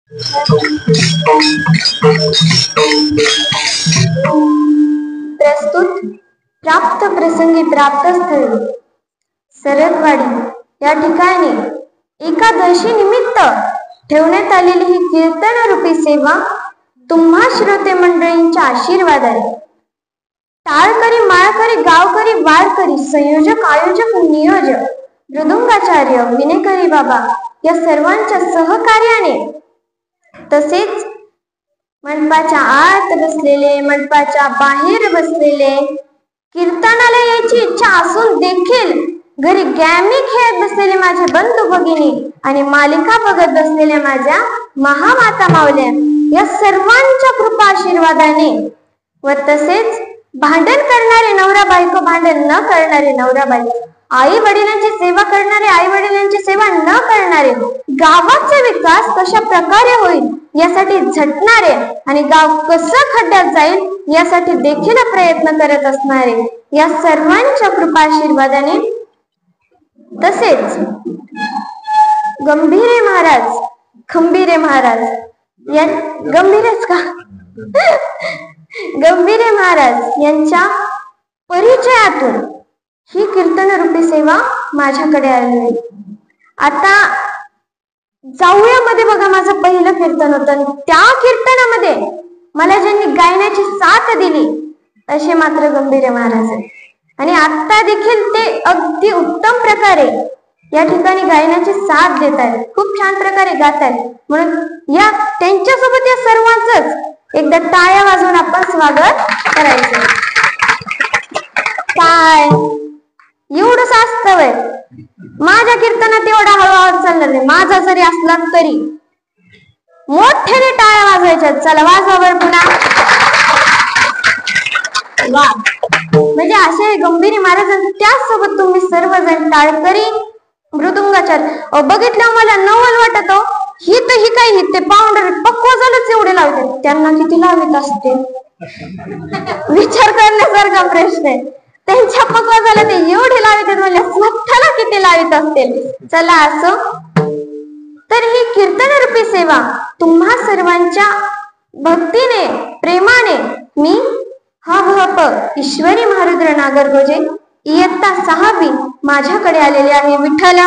प्रस्तुत प्राप्त प्रसंगी प्राप्त स्थळी सरदवाडी या ठिकाणी एकादशी निमित्त ठेवण्यात आलेली ही कीर्तन रूपी सेवा तुम्हा श्रोते मंडळींच्या आशीर्वादाने टाळकरी, माळकरी, गावकरी, वारकरी, संयोजक, आयोजक, नियोजक, मृदुंगाचार्य, विनेकरी बाबा या सर्वांच्या सहकार्याने, तसेच मंडपाच्या आत बसलेले, मंडपाच्या बाहेर बसलेले, कीर्तनाला यायची इच्छा असून देखील घरी गॅमी खेळत बसलेले माझे बंधू भगिनी आणि मालिका बघत बसलेल्या माझ्या महामाता मावल्या या सर्वांच्या कृपा आशीर्वादाने व तसेच भांडण करणारे नवरा बायको, भांडण न करणारे नवरा बायको, आई वडिलांची सेवा करणारे, आई वडिलांची सेवा न करणारे, गावाचा विकास कशा प्रकारे होईल यासाठी झटणारे आणि गाव कसं खड्ड्यात जाईल यासाठी देखील प्रयत्न करत असणारे या सर्वांच्या कृपा आशीर्वादाने, तसेच गंभीरे महाराज, खंबीरे महाराज या गंभीरच का गंभीरे महाराज यांच्या परिचयातून ही कीर्तन रूपी सेवा माझ्याकडे आली आहे. आता जाऊयामध्ये बघा माझं पहिलं कीर्तन होतं. त्या कीर्तनामध्ये मला ज्यांनी गायनाची साथ दिली तसे मात्र गंभीरे महाराज आहेत आणि आता देखील ते अगदी उत्तम प्रकारे या ठिकाणी गायनाची साथ देत आहेत, खूप छान प्रकारे गात आहेत. म्हणून या त्यांच्यासोबत या सर्वांचंच एकदा टाळ्या वाजवून आपण स्वागत करायचं. काय एवढंच असतं वय, माझ्या कीर्तनात एवढा हळूहळू चालणार नाही. माझा जरी असला तरी मोठ्याने टाळ्या वाजवायच्या. चला वाजवा बरं पुन्हा. वा, म्हणजे असे गंभीर महाराजांचं त्याचसोबत तुम्ही सर्वजण टाळकरी, मृदुंगाचार बघितलं मला नवल वाटत. ही तर ही काय, ते पावडर पक्व झालंच एवढे लावतात, त्यांना किती लावित असते विचार करण्यासारखा प्रश्न आहे. त्यांच्या पक्व झालं ते एवढे लावित म्हणजे स्वतःला किती लावित असतील. चला असो, तर ही कीर्तन रूपी सेवा तुम्हा सर्वांच्या भक्तीने, प्रेमाने मी हप ईश्वरी महारुद्र नागरगोजे इयत्ता 6वी माझ्याकडे आलेले आहे. विठ्ठल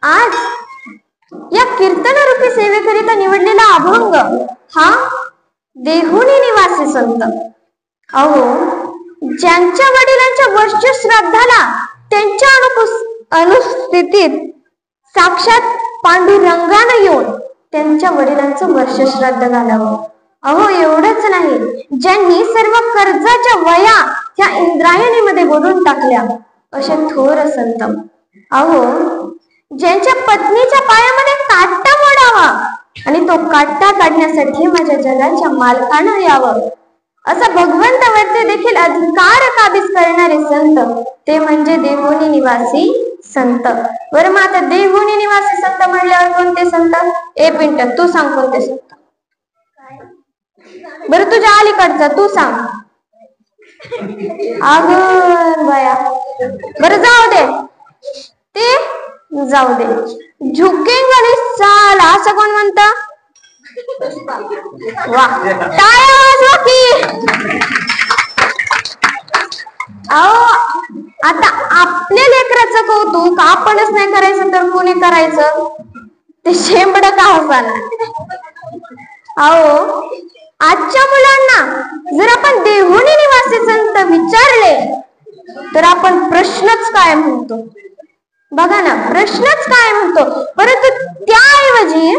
आज या कीर्तन रूपी सेवेकरिता निवडलेला अभंग हा देहुनी निवासी संत. अहो, ज्यांच्या वडिलांच्या वर्ष श्राद्धाला त्यांच्या अनुस्थितीत साक्षात पांडुरंगानं येऊन त्यांच्या वडिलांचं वर्ष श्राद्ध घालावं. अहो, एवढंच नाही, ज्यांनी सर्व कर्जाच्या वया त्या इंद्रायणीमध्ये बोलून टाकल्या असे थोर संत. अहो, ज्यांच्या पत्नीच्या पायामध्ये काटा मोडावा आणि तो काटा काढण्यासाठी माझ्या जगाच्या मालकानं यावं असा भगवंतावरती देखील अधिकार काबीज करणारे संत, ते म्हणजे देहुनी निवासी संत. बरं, मग आता देहुनी निवासी संत म्हणल्यावर कोणते संत? ए पिंट, तू सांग कोणते संत? बरं, तुझ्या अलीकडचा तू सांग. अगं बया, बरं जाऊ दे, ते जाऊ दे. झुकेंगा आणि साल असं कोण म्हणत? वा, टाळ्या वाजवा की. अहो, आता आपल्या लेकराचं कौतुक आपणच नाही करायचं तर कोणी करायचं? ते शेंबड का होणार? अहो, आजच्या मुलांना जर आपण देहुनी निवासी संत विचारले तर आपण प्रश्नच काय म्हणतो? बघा ना, प्रश्नच काय म्हणतो. परंतु त्याऐवजी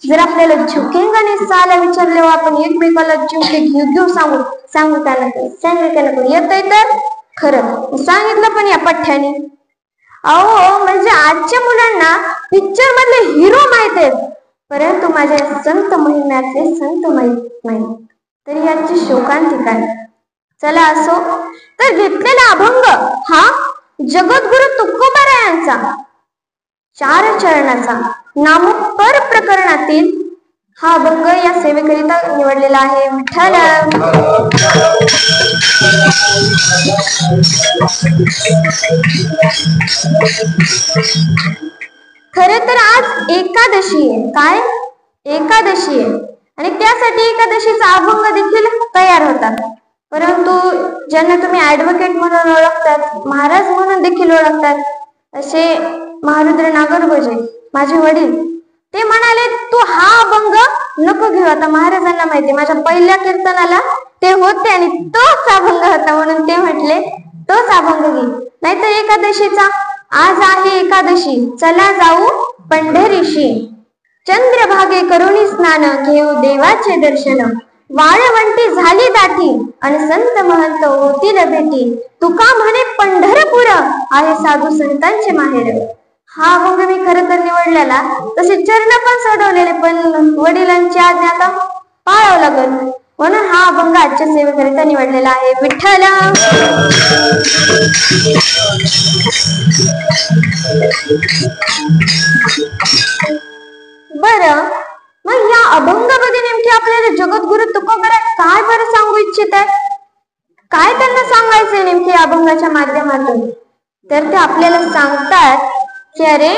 जर आपल्याला झुकेंगा आणि साला विचारले, आपण एकमेकाला झुके घेऊ सांगू त्यांना येतंय तर खरं सांगितलं पण या पठ्ठ्याने. अहो, म्हणजे आजच्या मुलांना पिक्चर मधले हिरो माहित आहेत, परंतु माझ्या संत महिन्यातले संत माहित नाही. तरी याची शोकांतिका आहे. चला असो, तर घेतलेला अभंग हा जगद्गुरु तुकोबारायांचा 4 चरणाचा नामोपर प्रकरणातील हा अभंग या सेवेकरिता निवडलेला आहे. विठ्ठल. खरे तर आज एकादशी आहे. काय? एकादशी आहे आणि त्यासाठी एकादशीचा अभंग देखील तयार होतात. परंतु ज्यांना तुम्ही ऍडव्होकेट म्हणून ओळखतात, महाराज म्हणून देखील ओळखतात, असे महारुद्र नागरगोजे माझे वडील, ते म्हणाले तू हा अभंग नको घेऊ. आता महाराजांना माहिती माझ्या पहिल्या कीर्तनाला ते होते आणि तोच अभंग होता, म्हणून ते म्हटले तोच अभंग घे. नाहीतर एकादशीचा, आज आहे एकादशी, चला जाऊ पंढरीशी, चंद्रभागे करुणी स्नान, घेऊ देवाचे दर्शन, वाळवंटी झाली दाटी आणि संत महंत होतील भेटी, तुका म्हणे पंढरपूर आहे साधू संतांचे माहेर. हा अभंग मी खरं तर निवडलेला, तसे चरण पण सोडवलेले, पण वडिलांची आज्ञा आता पाळावं लागल, म्हणून हा अभंग आजच्या सेवेकरिता निवडलेला आहे. विठ्ठल. बरं, मग या अभंगामध्ये नेमकी आपल्याला जगद्गुरु तुकोबराय काय बरं सांगू इच्छित आहे? काय त्यांना सांगायचंय नेमकी अभंगाच्या माध्यमातून? तर ते आपल्याला सांगतात की अरे,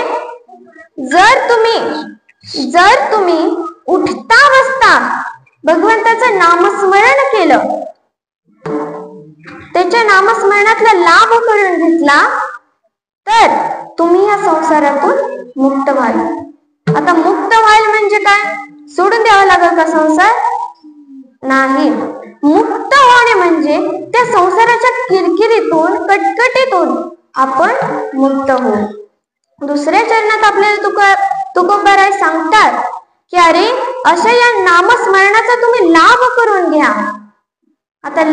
जर तुम्ही उठता बसता भगवंताचं नामस्मरण केलं, त्याच्या नामस्मरणातला लाभ करून घेतला, तर तुम्ही या संसारातून मुक्त व्हाल. आता मुक्त व्हाल म्हणजे काय? सोडून द्यावा लागेल का संसार? नाही. मुक्त होणे म्हणजे त्या संसाराच्या किरकिरीतून, कटकटीतून आपण मुक्त होऊ. दुसऱ्या चरणात आपल्याला तुकोबाराय सांगतात की अरे, अशा या नामस्मरणाचा तुम्ही लाभ करून घ्या. आता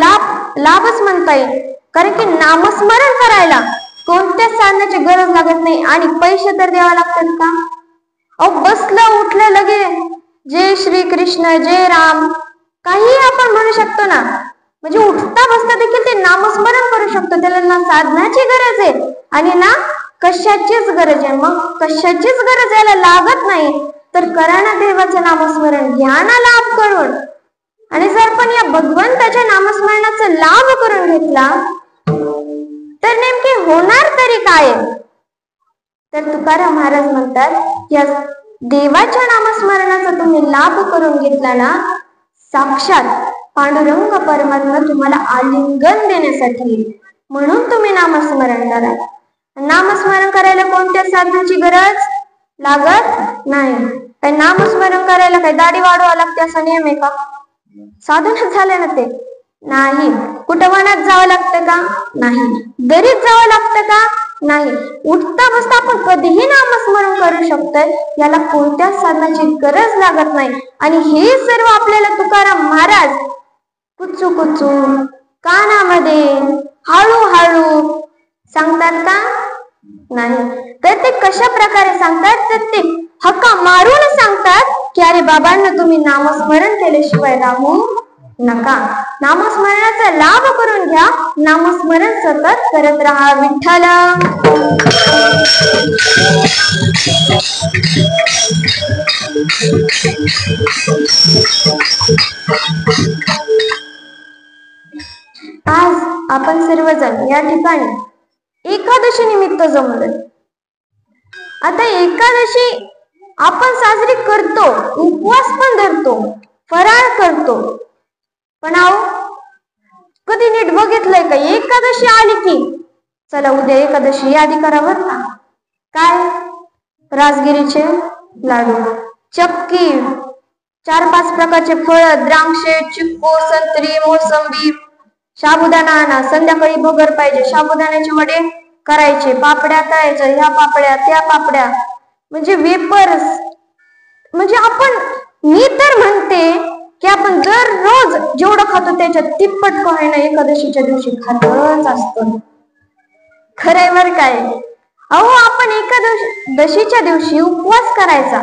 लाभच म्हणता येईल, कारण की नामस्मरण करायला कोणत्याच साधनाची गरज लागत नाही आणि पैसे तर द्यावे लागतात का? अहो, बसलं उठलं लगे जय श्री कृष्ण, जय राम, काही आपण म्हणू शकतो ना. म्हणजे उठता बसता देखील ते नामस्मरण करू शकतो. त्याला ना साधनाची गरज आहे आणि ना कशाचीच गरज आहे. मग कशाचीच गरज याला लागत नाही तर करा ना देवाचं नामस्मरण, घ्या ना लाभ करून. आणि जर पण या भगवंताच्या नामस्मरणाचा लाभ करून घेतला तर नेमके होणार तरी काय? तर तुकाराम महाराज म्हणतात या देवाच्या नामस्मरणाचा तुम्ही लाभ करून घेतला ना, साक्षात पांडुरंग परमात्मा तुम्हाला आलिंगन देण्यासाठी, म्हणून तुम्ही नामस्मरण करा. नामस्मरण करायला कोणत्या साधनाची गरज लागत नाही. काही नामस्मरण करायला काही दाढी वाढवावं लागते असा नियम आहे का? साधनच झालं ना ते. नाही. कुठं वनात जावं लागतं का? नाही. दरीत जावं लागतं का? नाही. उठता बसता आपण कधीही नामस्मरण करू शकतोय, याला कोणत्याच साधनाची गरज लागत नाही. आणि हे सर्व आपल्याला तुकाराम महाराज कुचू कुचू कानामध्ये हळूहळू सांगतात का? नाही. तर ते कशा प्रकारे सांगतात? तर ते हक्का मारून सांगतात की अरे बाबांना, तुम्ही नामस्मरण केल्याशिवाय राहू नका. नामस्मरणाचा लाभ करून घ्या. नामस्मरण सतत करत राहा. विठ्ठल. आज आपण सर्वजण या ठिकाणी एकादशी निमित्त जमलोय. आता एकादशी आपण साजरी करतो, उपवास पण धरतो, फराळ करतो, पण कधी नीट बघितलंय का? एकादशी आली की चला उद्या एकादशी यादी करा बरं का. काय? राजगिरीचे लाडू, चक्की, 4-5 प्रकारचे फळ, द्राक्षे, चिक्कू, संत्री, मोसंबी, साबुदाणा आणा. संध्याकाळी भगर पाहिजे, साबुदाण्याचे वडे करायचे, पापड्या करायच्या, ह्या पापड्या त्या पापड्या, म्हणजे वेपर्स. म्हणजे मी तर म्हणते की आपण दररोज जेवढं खातो त्याच्या तिप्पट काय ना एकादशीच्या दिवशी खातच असतो. खरंय बर काय? अहो, आपण एकादशीच्या दिवशी उपवास करायचा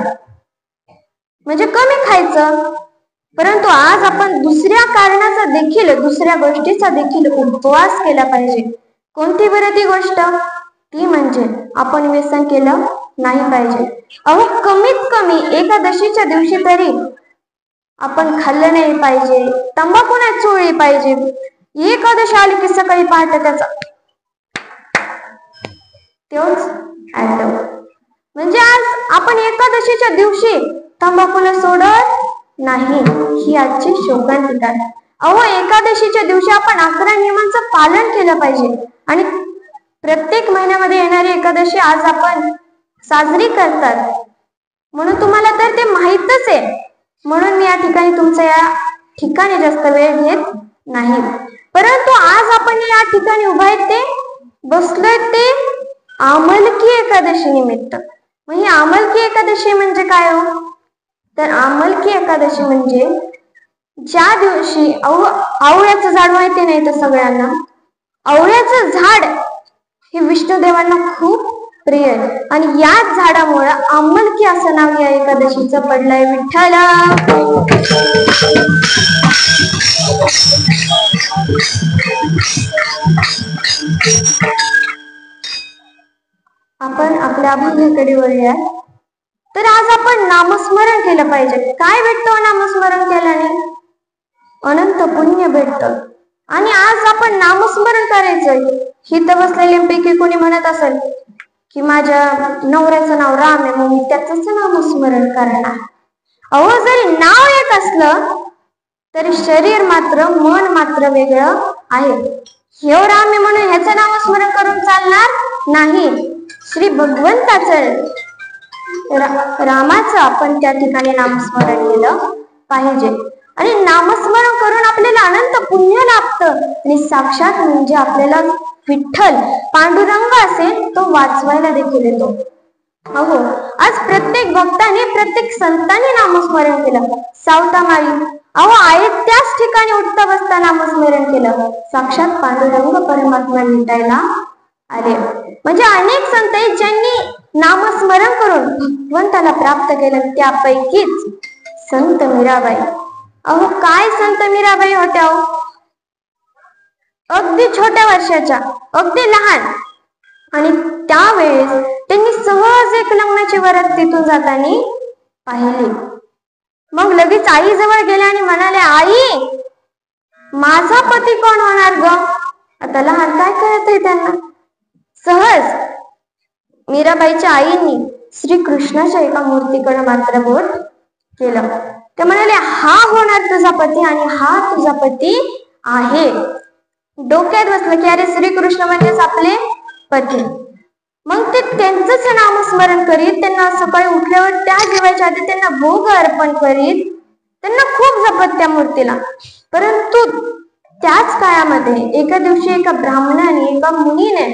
म्हणजे कमी खायचं, परंतु आज आपण दुसऱ्या कारणाचा देखील, दुसऱ्या गोष्टीचा देखील उपवास केला पाहिजे. कोणती बरं ती गोष्ट? ती म्हणजे आपण व्यसन केलं नाही पाहिजे. अहो, कमीत कमी एकादशीच्या दिवशी तरी आपण खाल्लं नाही पाहिजे, तंबाखू नाही चोळली पाहिजे. एकादशी आली की सकाळी पहाटे त्याचा तेच आठव. म्हणजे आज आपण एकादशीच्या दिवशी तंबाखूला सोडत नाही, ही आजची शोकांतिका आहे. अहो, एकादशीच्या दिवशी आपण 11 नियमांचं पालन केलं पाहिजे. आणि प्रत्येक महिन्यामध्ये येणारी एकादशी आज आपण साजरी करतात, म्हणून तुम्हाला तर ते माहीतच आहे. म्हणून मी या ठिकाणी तुमचा या ठिकाणी जास्त वेळ घेत नाही. परंतु आज आपण या ठिकाणी उभा आहेत ते बसलोय ते आमलकी एकादशी निमित्त. मग ही आमलकी एकादशी म्हणजे काय हो? तर आमलकी एकादशी म्हणजे ज्या दिवशी आवळ्याचं झाड माहिती नाही तर सगळ्यांना, आवळ्याचं झाड हे विष्णुदेवांना खूप प्रिय आहे. आणि याच झाडामुळं आमलकी असं नाव या एकादशीचं पडलंय. विठ्ठला आपण आपल्या अभंगाकडे वळूया. तर आज आपण नामस्मरण केलं पाहिजे. काय भेटतं नामस्मरण केल्याने? अनंत पुण्य भेटतं. आणि आज आपण नामस्मरण करायचं. हित बसलेल्यांपैकी कोणी म्हणत असेल की माझ्या नवऱ्याचं नाव राम आहे, मग मी त्याचंच नामस्मरण करणार. अहो, जरी नाव एक असलं तरी शरीर मात्र, मन मात्र वेगळं आहे. हे राम आहे म्हणून ह्याचं नामस्मरण करून चालणार नाही. श्री भगवंताचं, रामाचं आपण त्या ठिकाणी नामस्मरण केलं पाहिजे. आणि नामस्मरण करून आपल्याला अनंत पुण्य लाभतं. आणि साक्षात म्हणजे आपल्याला विठ्ठल पांडुरंग असेल तो वाचवायला देखील येतो. अहो, आज प्रत्येक भक्ताने, प्रत्येक संतांनी नामस्मरण केलं. सावतामाळी अहो आहेत त्याच ठिकाणी उठता बसता नामस्मरण केलं. साक्षात पांडुरंग परमात्मा भेटायला आले. म्हणजे अनेक संत आहेत ज्यांनी नामस्मरण करून भगवंताला प्राप्त केलं. त्यापैकीच संत मीराबाई. अहो, काय संत मीराबाई होत्या हो. अगदी छोट्या वर्षाच्या, अगदी लहान. आणि त्यावेळेस त्यांनी सहज एक लग्नाची वरात तिथून जाताना पाहिली. मग लगेच आई जवळ गेले आणि म्हणाले, आई माझा पती कोण होणार ग? आता लहान काय कळत आहे त्यांना. सहज मीराबाईच्या आईंनी श्रीकृष्णाच्या एका मूर्तीकडे मात्र बोट केलं. ते म्हणाले, हा होणार तुझा पती आणि हा तुझा पती आहे. डोक्यात बसलं की अरे श्रीकृष्ण म्हणजेच आपले पती. मग ते त्यांचंच नामस्मरण करीत, त्यांना सकाळी उठल्यावर त्या जेवायच्या आधी त्यांना भोग अर्पण करीत, त्यांना खूप जपत त्या मूर्तीला. परंतु त्याच काळामध्ये एका दिवशी एका ब्राह्मणाने, एका मुनीने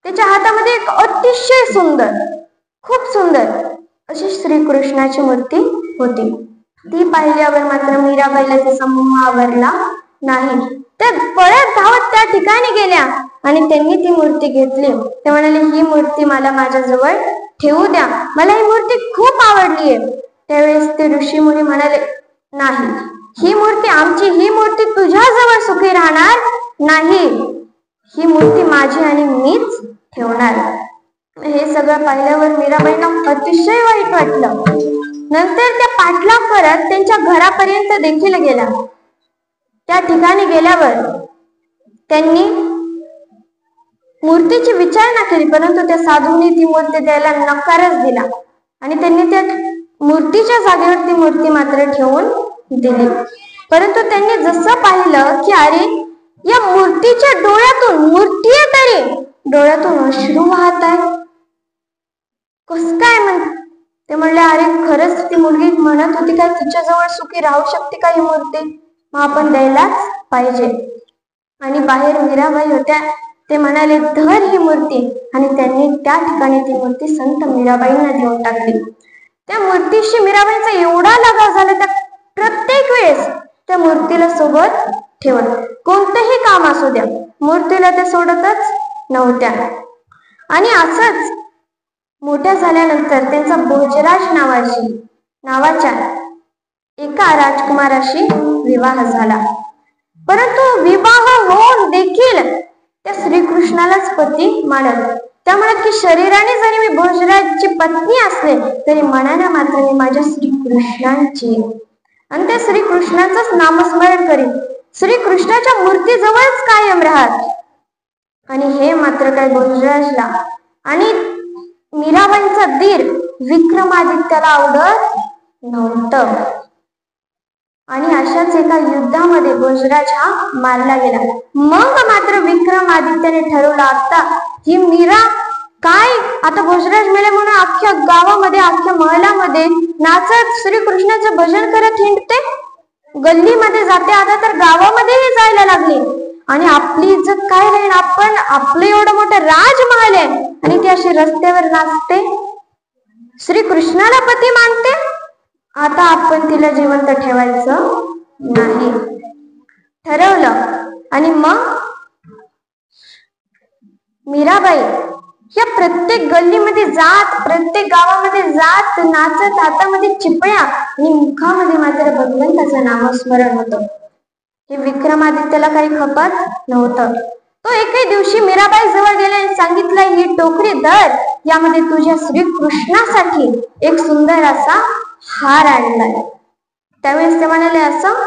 त्याच्या हातामध्ये एक अतिशय सुंदर, खूप सुंदर अशी श्रीकृष्णाची मूर्ती होती. ती पाहिल्यावर मात्र मीराबाईला त्याचा मोह आवरला नाही. त्या पळत धावत त्या ठिकाणी गेल्या आणि त्यांनी ती मूर्ती घेतली. ते म्हणाले, ही मूर्ती मला माझ्याजवळ ठेवू द्या, मला ही मूर्ती खूप आवडली आहे. त्यावेळेस ते ऋषी मुनी म्हणाले, नाही, ही मूर्ती आमची, ही मूर्ती तुझ्याजवळ सुखी राहणार नाही. ही मूर्ती माझी आणि मीच ठेवणार. हे सगळं पाहिल्यावर मीराबाईंना अतिशय वाईट वाटलं. नंतर त्या पाठलाग करत त्यांच्या घरापर्यंत देखील गेल्या. त्या ठिकाणी गेल्यावर त्यांनी मूर्तीची विचारणा केली, परंतु त्या साधूंनी ती मूर्ती द्यायला नकारच दिला. आणि त्यांनी त्या मूर्तीच्या जागेवर ती मूर्ती मात्र ठेवून दिली. परंतु त्यांनी जसं पाहिलं की अरे या मूर्तीच्या डोळ्यातून, मूर्ती आहे तरी डोळ्यातून अश्रू वाहत आहे, कसं काय ते म्हणले, अरे खरंच ती मुलगी म्हणत होती काय तिच्याजवळ सुखी राहू शकते का ही मूर्ती, मग आपण द्यायलाच पाहिजे. आणि बाहेर मीराबाई होत्या. ते म्हणाले, धर ही मूर्ती. आणि त्यांनी त्या ठिकाणी ती मूर्ती संत मीराबाईंना देऊन टाकली. त्या मूर्तीशी मीराबाईंचा एवढा लगाव झाला, त्या प्रत्येक वेळेस त्या मूर्तीला सोबत ठेवत. कोणतंही काम असू द्या, मूर्तीला त्या सोडतच नव्हत्या. आणि असंच मोठ्या झाल्यानंतर त्यांचा भोजराज नावाच्या एका राजकुमाराशी विवाह झाला. परंतु विवाह होऊन देखील त्या श्रीकृष्णालाच पती मानत. त्यामुळे की शरीराने जरी मी भोजराजची पत्नी असले तरी मनाने मात्र मी माझ्या श्रीकृष्णांची. आणि ते श्रीकृष्णाचंच नामस्मरण करीत श्रीकृष्णाच्या मूर्तीजवळच कायम राहत. आणि हे मात्र काय भोजराजला आणि मीराबाईंचा धीर विक्रमादित्याला आवडत नव्हतं. आणि अशाच एका युद्धामध्ये भोजराज हा मारला गेला. मग मात्र विक्रमादित्याने ठरवलं आता ही मीरा काय आता भोजराज मेले म्हणून अख्ख्या गावामध्ये अख्ख्या महलामध्ये नाचत श्रीकृष्णाचं भजन करत हिंडते, गल्लीमध्ये जाते, आता तर गावामध्येही जायला लागले. आणि आपली इज्जत काय राहील? आपण आपलं एवढं मोठं राजमहाल आहे आणि ती अशी रस्त्यावर नाचते, श्रीकृष्णाला पती मानते. आता आपण तिला जिवंत ठेवायचं नाही ठरवलं. आणि मग मीराबाई या प्रत्येक गल्लीमध्ये जात, प्रत्येक गावामध्ये जात, नाचत, हातामध्ये चिपळ्या आणि मुखामध्ये मात्र भगवंताचं नामस्मरण होतं. हे विक्रमादित्याला काही खपत नव्हतं. तो एके दिवशी मीराबाई जवळ गेला आणि सांगितलं, ही टोकरी धर, यामध्ये तुझ्या श्रीकृष्णासाठी एक सुंदर असा हार आणलाय. त्यावेळेस ते म्हणाले असं,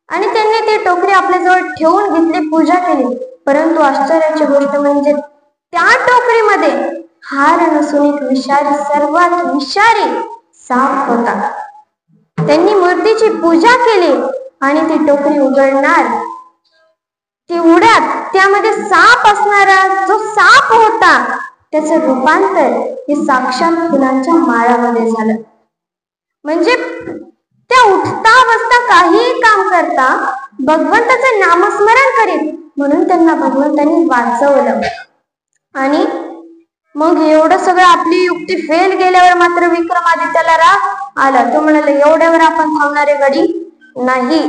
आणि त्यांनी ती टोकरी आपल्याजवळ ठेवून घेतली, पूजा केली. परंतु आश्चर्याची गोष्ट म्हणजे त्या टोकरीमध्ये हार नसून एक विषारी, सर्वात विषारी साप होता. त्यांनी मूर्तीची पूजा केली आणि ती टोकरी उघडणार तेवढ्यात त्यामध्ये साप असणारा जो साप होता त्याचं रूपांतर हे साक्षात फुलांच्या माळामध्ये झालं. म्हणजे त्या उठता बसता काहीही काम करता भगवंताचं नामस्मरण करीत म्हणून त्यांना भगवंतांनी वाचवलं. आणि मग एवढं सगळं आपली युक्ती फेल गेल्यावर मात्र विक्रमादित्याला राग आला. तो म्हणाला, एवढ्यावर आपण थांबणारे गडी नाही.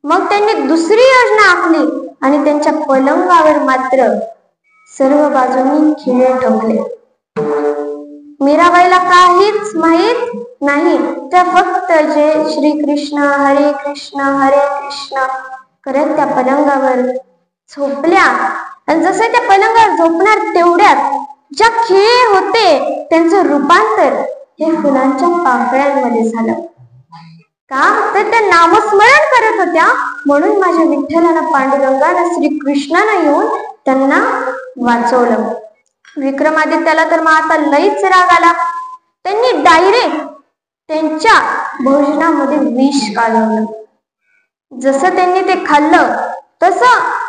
मग त्यांनी दुसरी योजना आखली आणि त्यांच्या पलंगावर मात्र सर्व बाजूंनी खिळे ठोकले. मीराबाईला काहीच माहित नाही, त्या फक्त जे श्रीकृष्ण हरे कृष्ण करत त्या पलंगावर झोपल्या. आणि जसे त्या पलंगावर झोपणार तेवढ्यात ज्या खिळे होते त्यांचं रूपांतर हे फुलांच्या पाकळ्यांमध्ये झालं. का तर त्या नामस्मरण करत होत्या म्हणून माझ्या विठ्ठलानं, पांडुरंगानं, श्रीकृष्णानं येऊन त्यांना वाचवलं. विक्रमादित्याला तर मग आता लईच राग आला. त्यांनी डायरेक्ट त्यांच्या भोजनामध्ये विष कालवलं. जसं त्यांनी ते खाल्लं तसं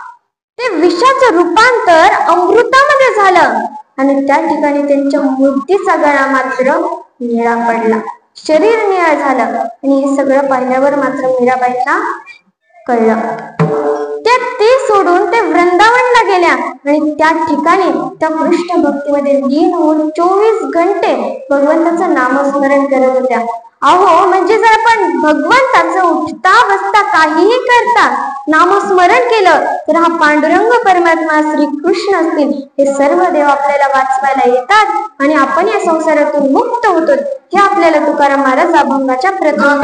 ते विषाचं रूपांतर अमृतामध्ये झालं आणि त्या ठिकाणी त्यांच्या मूर्तीचा गळा मात्र निळा पडला, शरीर निळा झालं. आणि हे सगळं पाहिल्यावर मात्र मीराबाईंना कळलं. त्या ते सोडून ते वृंदावनला गेल्या आणि त्या ठिकाणी त्या कृष्ण भक्तीमध्ये लीन होऊन 24 घंटे भगवंताचं नामस्मरण करत होत्या. अहो म्हणजे जर आपण भगवंताचं उठता बसता काहीही करता नामस्मरण केलं तर हा पांडुरंग परमात्मा, श्रीकृष्ण असतील, हे सर्व देव आपल्याला वाचवायला येतात आणि आपण या संसारातून मुक्त होतो. हे आपल्याला तुकाराम महाराज अभंगाच्या प्रथम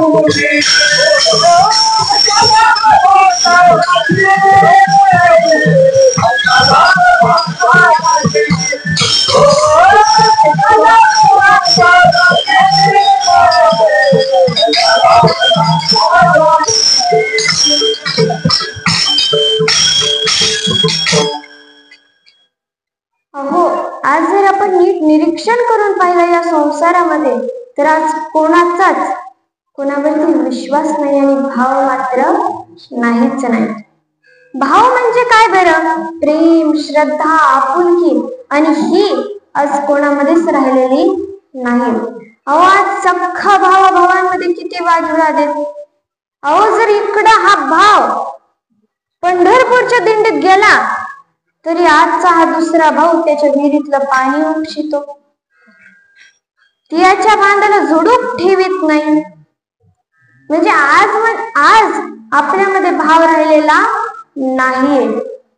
अहो, आज जर आपण नीट निरीक्षण करून पाहिलं या संसारामध्ये, तर आज कोणावरती विश्वास नाही आणि भाव मात्र नाहीच नाही. भाव म्हणजे काय बरं? प्रेम, श्रद्धा, आपुलकी, आणि ही आज कोणामध्येच राहिलेली नाही. अहो, आज सख्खा भावाभावांमध्ये किती वाद उडालेत. अहो, जर इकडं हा भाव पंढरपूरच्या दिंडीत गेला तरी आजचा हा दुसरा भाऊ त्याच्या विहिरीतलं पाणी उपशितो, त्याच्या बांधाला झुडूप ठेवीत नाही. म्हणजे आज आपल्यामध्ये भाव राहिलेला नाहीये,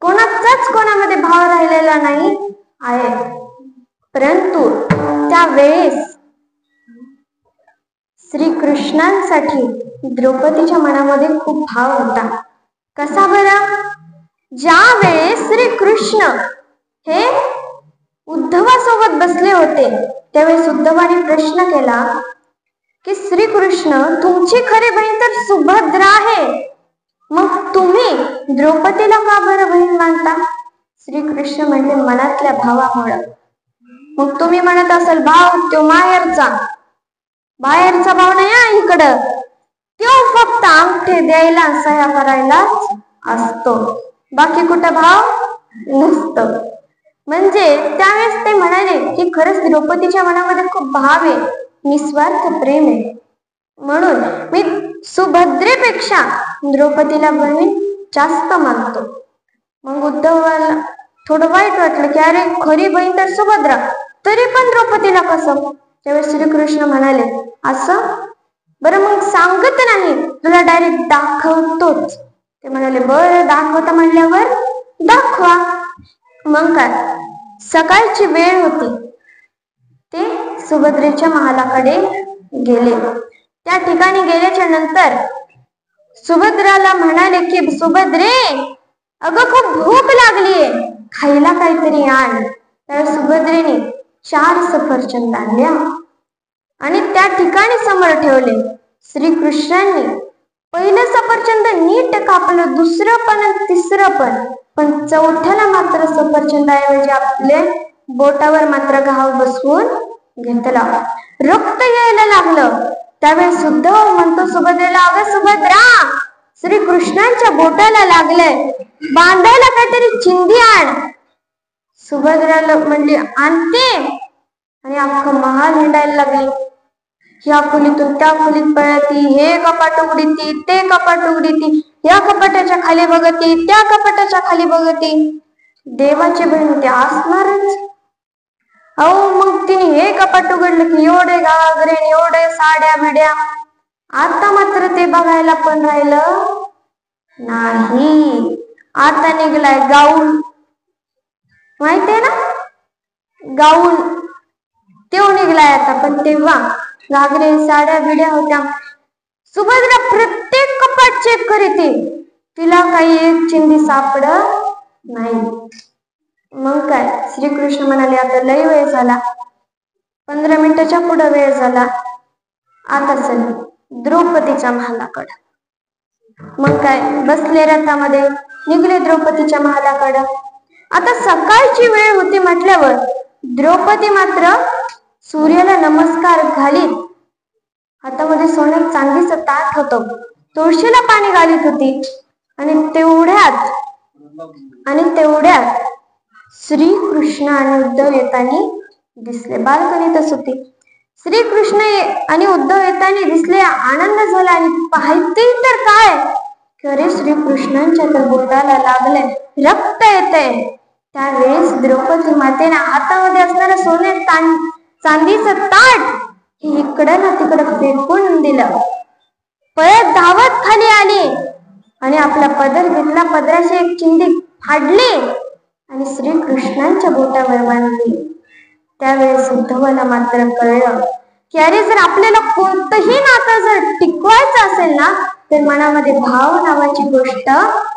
कोणामध्ये भाव राहिलेला नाही आहे. परंतु त्यावेळेस श्रीकृष्णांसाठी द्रौपदीच्या मनामध्ये खूप भाव होता. कसा बरं? ज्या वेळेस श्रीकृष्ण हे उद्धवासोबत बसले होते त्यावेळेस उद्धवाने प्रश्न केला की श्रीकृष्ण, तुमची खरी बहीण तर सुभद्रा आहे, मग तुम्ही द्रौपदीला का बरं बहीण मानता? श्रीकृष्ण म्हणले, मनातल्या भावामुळं. मग तुम्ही म्हणत असाल भाव तो बाहेरचा भाव नाही इकडं, तो फक्त अंगठे द्यायला सह्या करायलाच असतो, बाकी कुठं भाव नसतो. म्हणजे त्यावेळेस ते म्हणाले की खरंच द्रौपदीच्या मनामध्ये खूप भाव आहे, निस्वार्थ प्रेम आहे, म्हणून मी सुभद्रेपेक्षा द्रौपदीला बहीण जास्त मानतो. मग उद्धवाला थोडं वाईट वाटलं की अरे, खरी बहीण तर सुभद्रा, तरी पण द्रौपदीला कसं? त्यावेळेस श्रीकृष्ण म्हणाले, असं बरं, मग सांगत नाही, तुला डायरेक्ट दाखवतोच. ते म्हणाले, बरं दाखवता म्हणल्यावर दाखवा. मग काय, सकाळची वेळ होती, ते सुभद्रेच्या महालाकडे गेले. त्या ठिकाणी गेल्याच्या नंतर सुभद्राला म्हणाले की सुभद्रे, अगं खूप भूक लागलीये, खायला काहीतरी आण. तर सुभद्रेने 4 सफरचंद आणल्या आणि त्या ठिकाणी समोर ठेवले. श्रीकृष्णांनी पहिलं सफरचंद नीट कापलं, दुसरं पण, तिसरं पण चौथ्याला मात्र सफरचंदाऐवजी आपले बोटावर मात्र घाव बसवून घेतला. रक्त यायला लागलं. त्यावेळेस उद्धव म्हणतो सुभद्रेला, अगं सुभद्रा, श्रीकृष्णांच्या बोटाला लागलंय, बांधायला काहीतरी चिंधी आण. सुभद्राला म्हणली, आणते. आणि अख्खं महाल हिंडायला लागली. या खोलीतून त्या खोलीत पळती, हे कपाट उघडती, ते कपाट उघडती, या कपाटाच्या खाली बघती, त्या कपाटाच्या खाली बघती. देवाची बहीण होती, असणारच. अहो, मग तिने हे कपाट उघडलं की एवढे घागरे, एवढे साड्या बिड्या. आता मात्र ते बघायला पण राहिलं नाही. आता निघलाय गाऊन, माहितीये ना, गाऊन तो निघलाय आता. पण तेव्हा घागरे, साड्या बिड्या होत्या. सुभद्रा प्रत्येक कपाट चेक करते, तिला काही एक चिंधी सापडत नाही. मग काय, श्रीकृष्ण म्हणाले, आता लय वेळ झाला, 15 मिनिटाच्या पुढे वेळ झाला, आता चल द्रौपदीच्या महालाकडं. मग काय, बसले रथामध्ये, निघले द्रौपदीच्या महालाकडं. आता सकाळची वेळ होती म्हटल्यावर द्रौपदी मात्र सूर्याला नमस्कार घालीत, हातामध्ये सोन्यात चांदीचं ताट होतं, तुळशीला पाणी घालीत होती. आणि तेवढ्यात श्रीकृष्ण आणि उद्धव येताना दिसले. बाल्कनीतच होती. श्रीकृष्ण आणि उद्धव येताना दिसले. आनंद झाला आणि पाहते तर काय, खरे श्रीकृष्णांच्या तर बोटाला लागले, रक्त येते. त्यावेळेस द्रौपदी मातेने हातामध्ये असणारं सोने चांदीचं ताट हे इकडं ना तिकडं फेकून दिलं. पळत धावत खाली आली आणि आपला पदर घेतला, पदराची एक चिंधी फाडली आणि श्रीकृष्णांच्या बोटावर बांधली. त्यावेळेस उद्धवाला मात्र कळलं की अरे जर आपल्याला कोणतंही नातं जर टिकवायचं असेल ना तर मनामध्ये भाव नावाची गोष्ट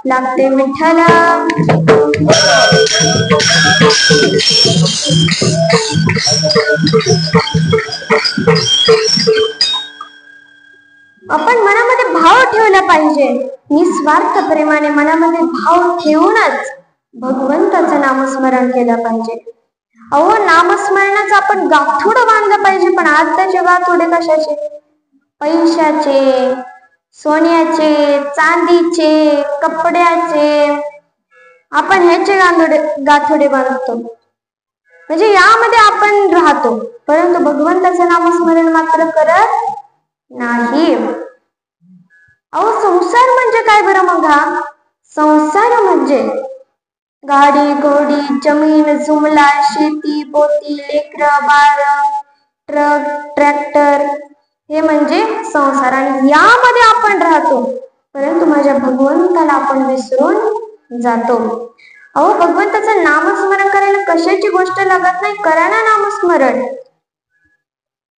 लागते. विठ्ठल आपण मनामध्ये भाव ठेवला पाहिजे. निस्वार्थ प्रेमाने मनामध्ये भाव ठेवूनच भगवंताचं नामस्मरण केलं पाहिजे. अहो नामस्मरणाचं आपण गाठोडं बांधलं पाहिजे. पण आताचे गाठोडे कशाचे? पैशाचे, सोन्याचे, चांदीचे, कपड्याचे, आपण ह्याचे गाठोडे बांधतो. म्हणजे यामध्ये आपण राहतो, परंतु भगवंताचं नामस्मरण मात्र करत नाही. अहो संसार म्हणजे काय बरं? मग हा संसार म्हणजे गाडी घोडी, जमीन जुमला, शेती पोती, लेकरं बाळ, ट्रक ट्रॅक्टर, हे म्हणजे संसार. आणि यामध्ये आपण राहतो, परंतु माझ्या भगवंताला आपण विसरून जातो. अहो भगवंताचं नामस्मरण करायला कशाची गोष्ट लागत नाही. करा ना नामस्मरण.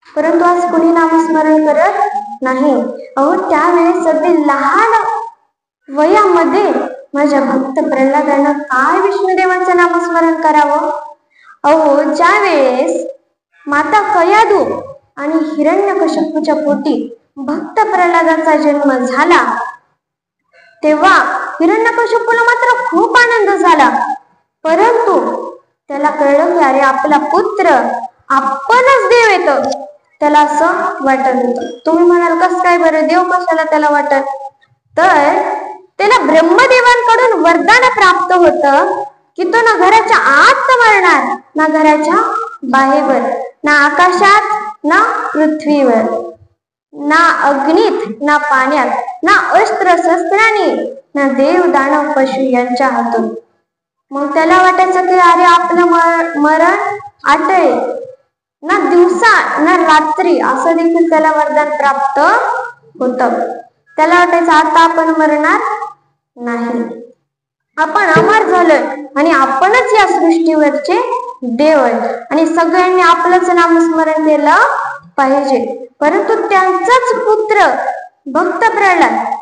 परंतु आज कुणी नामस्मरण करत नाही. अहो त्यावेळेस अगदी लहान वयामध्ये माझ्या भक्त प्रल्हादानं काय विष्णुदेवाचं नामस्मरण करावं. अहो ज्या वेळेस माता कयादू आणि हिरण्यकश्यपूच्या पोटी भक्त प्रल्हादाचा जन्म झाला तेव्हा हिरण्यकश्यपूला मात्र खूप आनंद झाला. परंतु त्याला कळलं की अरे आपला पुत्र आपणच देव येतो. त्याला असं वाटत होतं. तुम्ही म्हणाल कस काय बरं? देव कशाला त्याला वाटत? तर त्याला ब्रह्मदेवांकडून वरदान प्राप्त होतं की तो ना घराच्या आत मरणार, ना घराच्या बाहेर, ना आकाशात ना पृथ्वीवर, ना अग्नीत ना पाण्यात, ना अस्त्र शस्त्राने, ना देव दानव पशु यांच्या हातून. मग त्याला वाटायचं की अरे आपलं मरण आटळे, ना दिवसा ना रात्री असं देखील त्याला वरदान प्राप्त होतं. त्याला वाटायचं आता आपण मरणार नाही, आपण अमर झालोय आणि आपणच या सृष्टीवरचे देव आहेत आणि सगळ्यांनी आपलंच नामस्मरण केलं पाहिजे. परंतु त्यांचाच पुत्र भक्त प्रल्हाद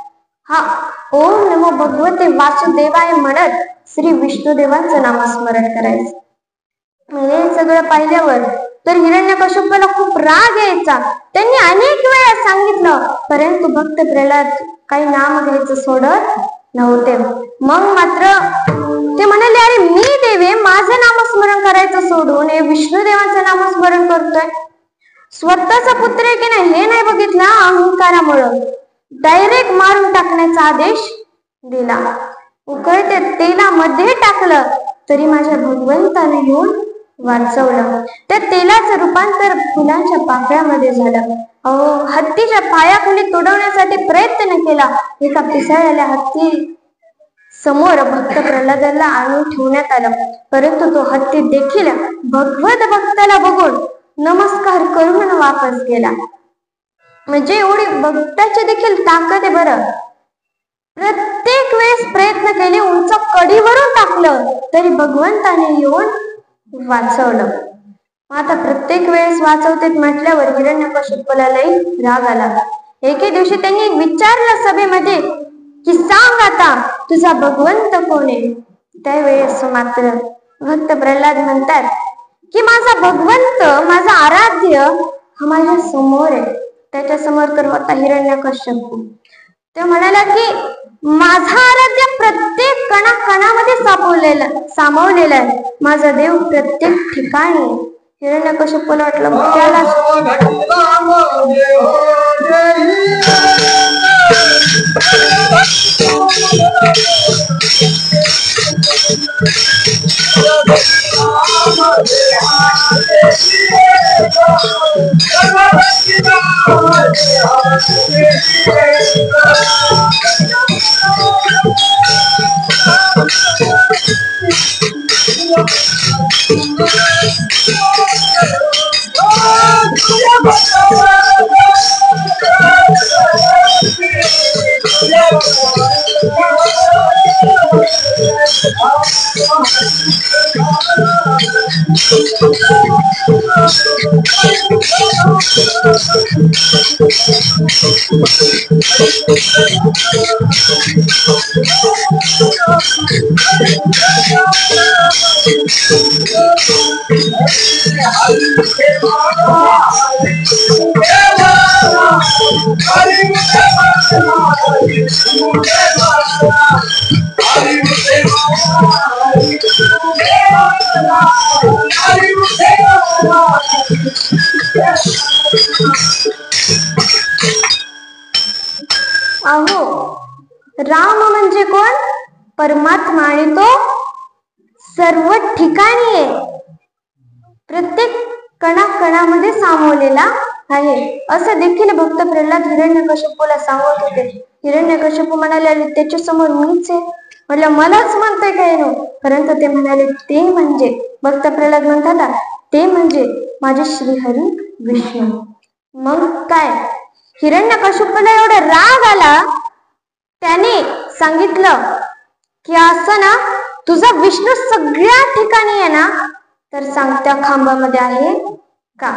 हा ओम नमो भगवते वासुदेवाय म्हणत श्री विष्णुदेवांचं नामस्मरण करायचं. हे सगळं पाहिल्यावर तर हिरण्यकश्यपूला खूप राग यायचा. त्यांनी अनेक वेळा सांगितलं, परंतु भक्त प्रल्हाद काही नाम घ्यायचं सोडत नव्हते. मग मात्र ते म्हणाले अरे मी देवे माझं नामस्मरण करायचं सोडून हे विष्णुदेवाचं नामस्मरण करतोय. स्वतःचा पुत्र आहे की नाही हे नाही बघितला. अहंकारामुळं डायरेक्ट मारून टाकण्याचा आदेश दिला. उकळते तेलामध्ये टाकलं तरी माझ्या भगवंताने येऊन वाचवलं. त्या तेलाचं रूपांतर फुलांच्या पाकळ्यामध्ये झालं. हत्तीच्या पायाखाली तोडवण्यासाठी प्रयत्न केला. एका पिसाळलेल्या हत्ती समोर भक्त प्रल्हादाला आणून ठेवण्यात आलं, परंतु तो हत्ती देखील भगवत भक्ताला बघून नमस्कार करून वापस गेला. म्हणजे एवढी भक्ताची देखील ताकद आहे बरं. प्रत्येक वेळेस प्रयत्न केले, उंच कडीवरून टाकलं तरी भगवंताने येऊन वाचवलं. आता प्रत्येक वेळेस वाचवते म्हटल्यावर हिरण्यकश्यपूला लई राग आला. एके दिवशी त्यांनी विचारलं सभेमध्ये की सांग आता तुझा भगवंत कोण आहे. त्यावेळेस मात्र भक्त प्रल्हाद म्हणतात की माझा भगवंत माझा आराध्य हा माझ्या समोर आहे. त्याच्या समोर तर होता हिरण्यकश्यपू. ते म्हणाला की माझा आराध्य प्रत्येक कणाकणामध्ये सामावलेला आहे. माझा देव प्रत्येक ठिकाणी. हिरण्यकश्यपूला वाटलं त्याला अहो, राम म्हणजे कोण? परमात्मा, आणि तो सर्व ठिकाणी आहे, प्रत्येक कणाकणामध्ये सामावलेला आहे, असं देखील भक्त प्रल्हाद हिरण्यकश्यपूला सांगत होते. हिरण्यकश्यपू म्हणाले, त्याच्या समोर मीच आहे. म्हटलं, मलाच म्हणतोय काय नो? परंतु ते म्हणाले, ते म्हणजे, भक्त प्रल्हाद म्हणतात, ते म्हणजे माझे श्रीहरी विष्णू. मग काय, हिरण्यकश्यपूला एवढा राग आला, त्याने सांगितलं की असं ना, तुझा विष्णू सगळ्या ठिकाणी आहे ना, तर सांग त्या खांबामध्ये आहे का?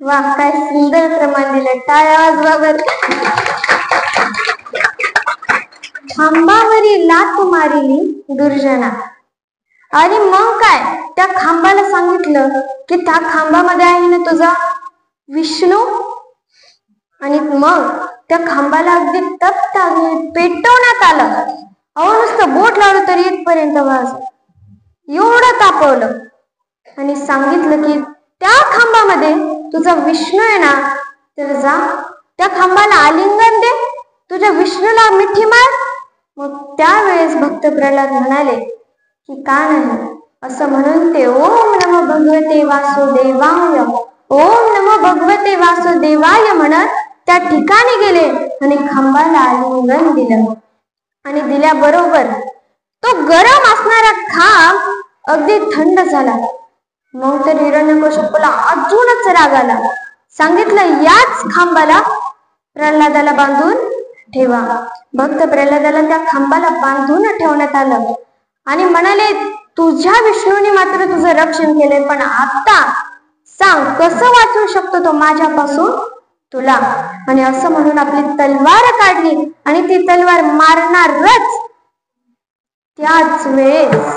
वाह, काय सुंदर प्रमाण दिलं. टाळ्या वाजवा बर. खांबावरी लात मारिली दुर्जना. आणि मग काय, त्या खांबाला सांगितलं की त्या खांबामध्ये आहे ना तुझा विष्णू. आणि मग त्या खांबाला अगदी तप्त पेटवण्यात आलं. अहो, नुसतं बोट लावलं तरी इथपर्यंत वाज, एवढं तापवलं. आणि सांगितलं की त्या खांबामध्ये तुझा विष्णू आहे ना, तर जा त्या खांबाला आलिंगन दे, तुझ्या विष्णूला मिठी मार. मग त्यावेळेस भक्त प्रल्हाद म्हणाले की का नाही, असं म्हणून ते ओम नमो भगवते वासुदेवाय, ओम नमो भगवते वासुदेवाय म्हणत त्या ठिकाणी गेले आणि खांबाला आलिंगन दिलं. आणि दिल्याबरोबर तो गरम असणारा खांब अगदी थंड झाला. मग तर हिरण्यकश्यपूला अजूनच राग आला. सांगितलं, याच खांबाला प्रल्हादाला बांधून ठेवा. भक्त प्रल्हादाला त्या खांबाला बांधून ठेवण्यात आलं आणि म्हणाले, तुझ्या विष्णूने मात्र तुझं रक्षण केले, पण आता सांग कसं वाचवू शकतो तो माझ्यापासून तुला. आणि असं म्हणून आपली तलवार काढली आणि ती तलवार मारणारच त्याच वेळेस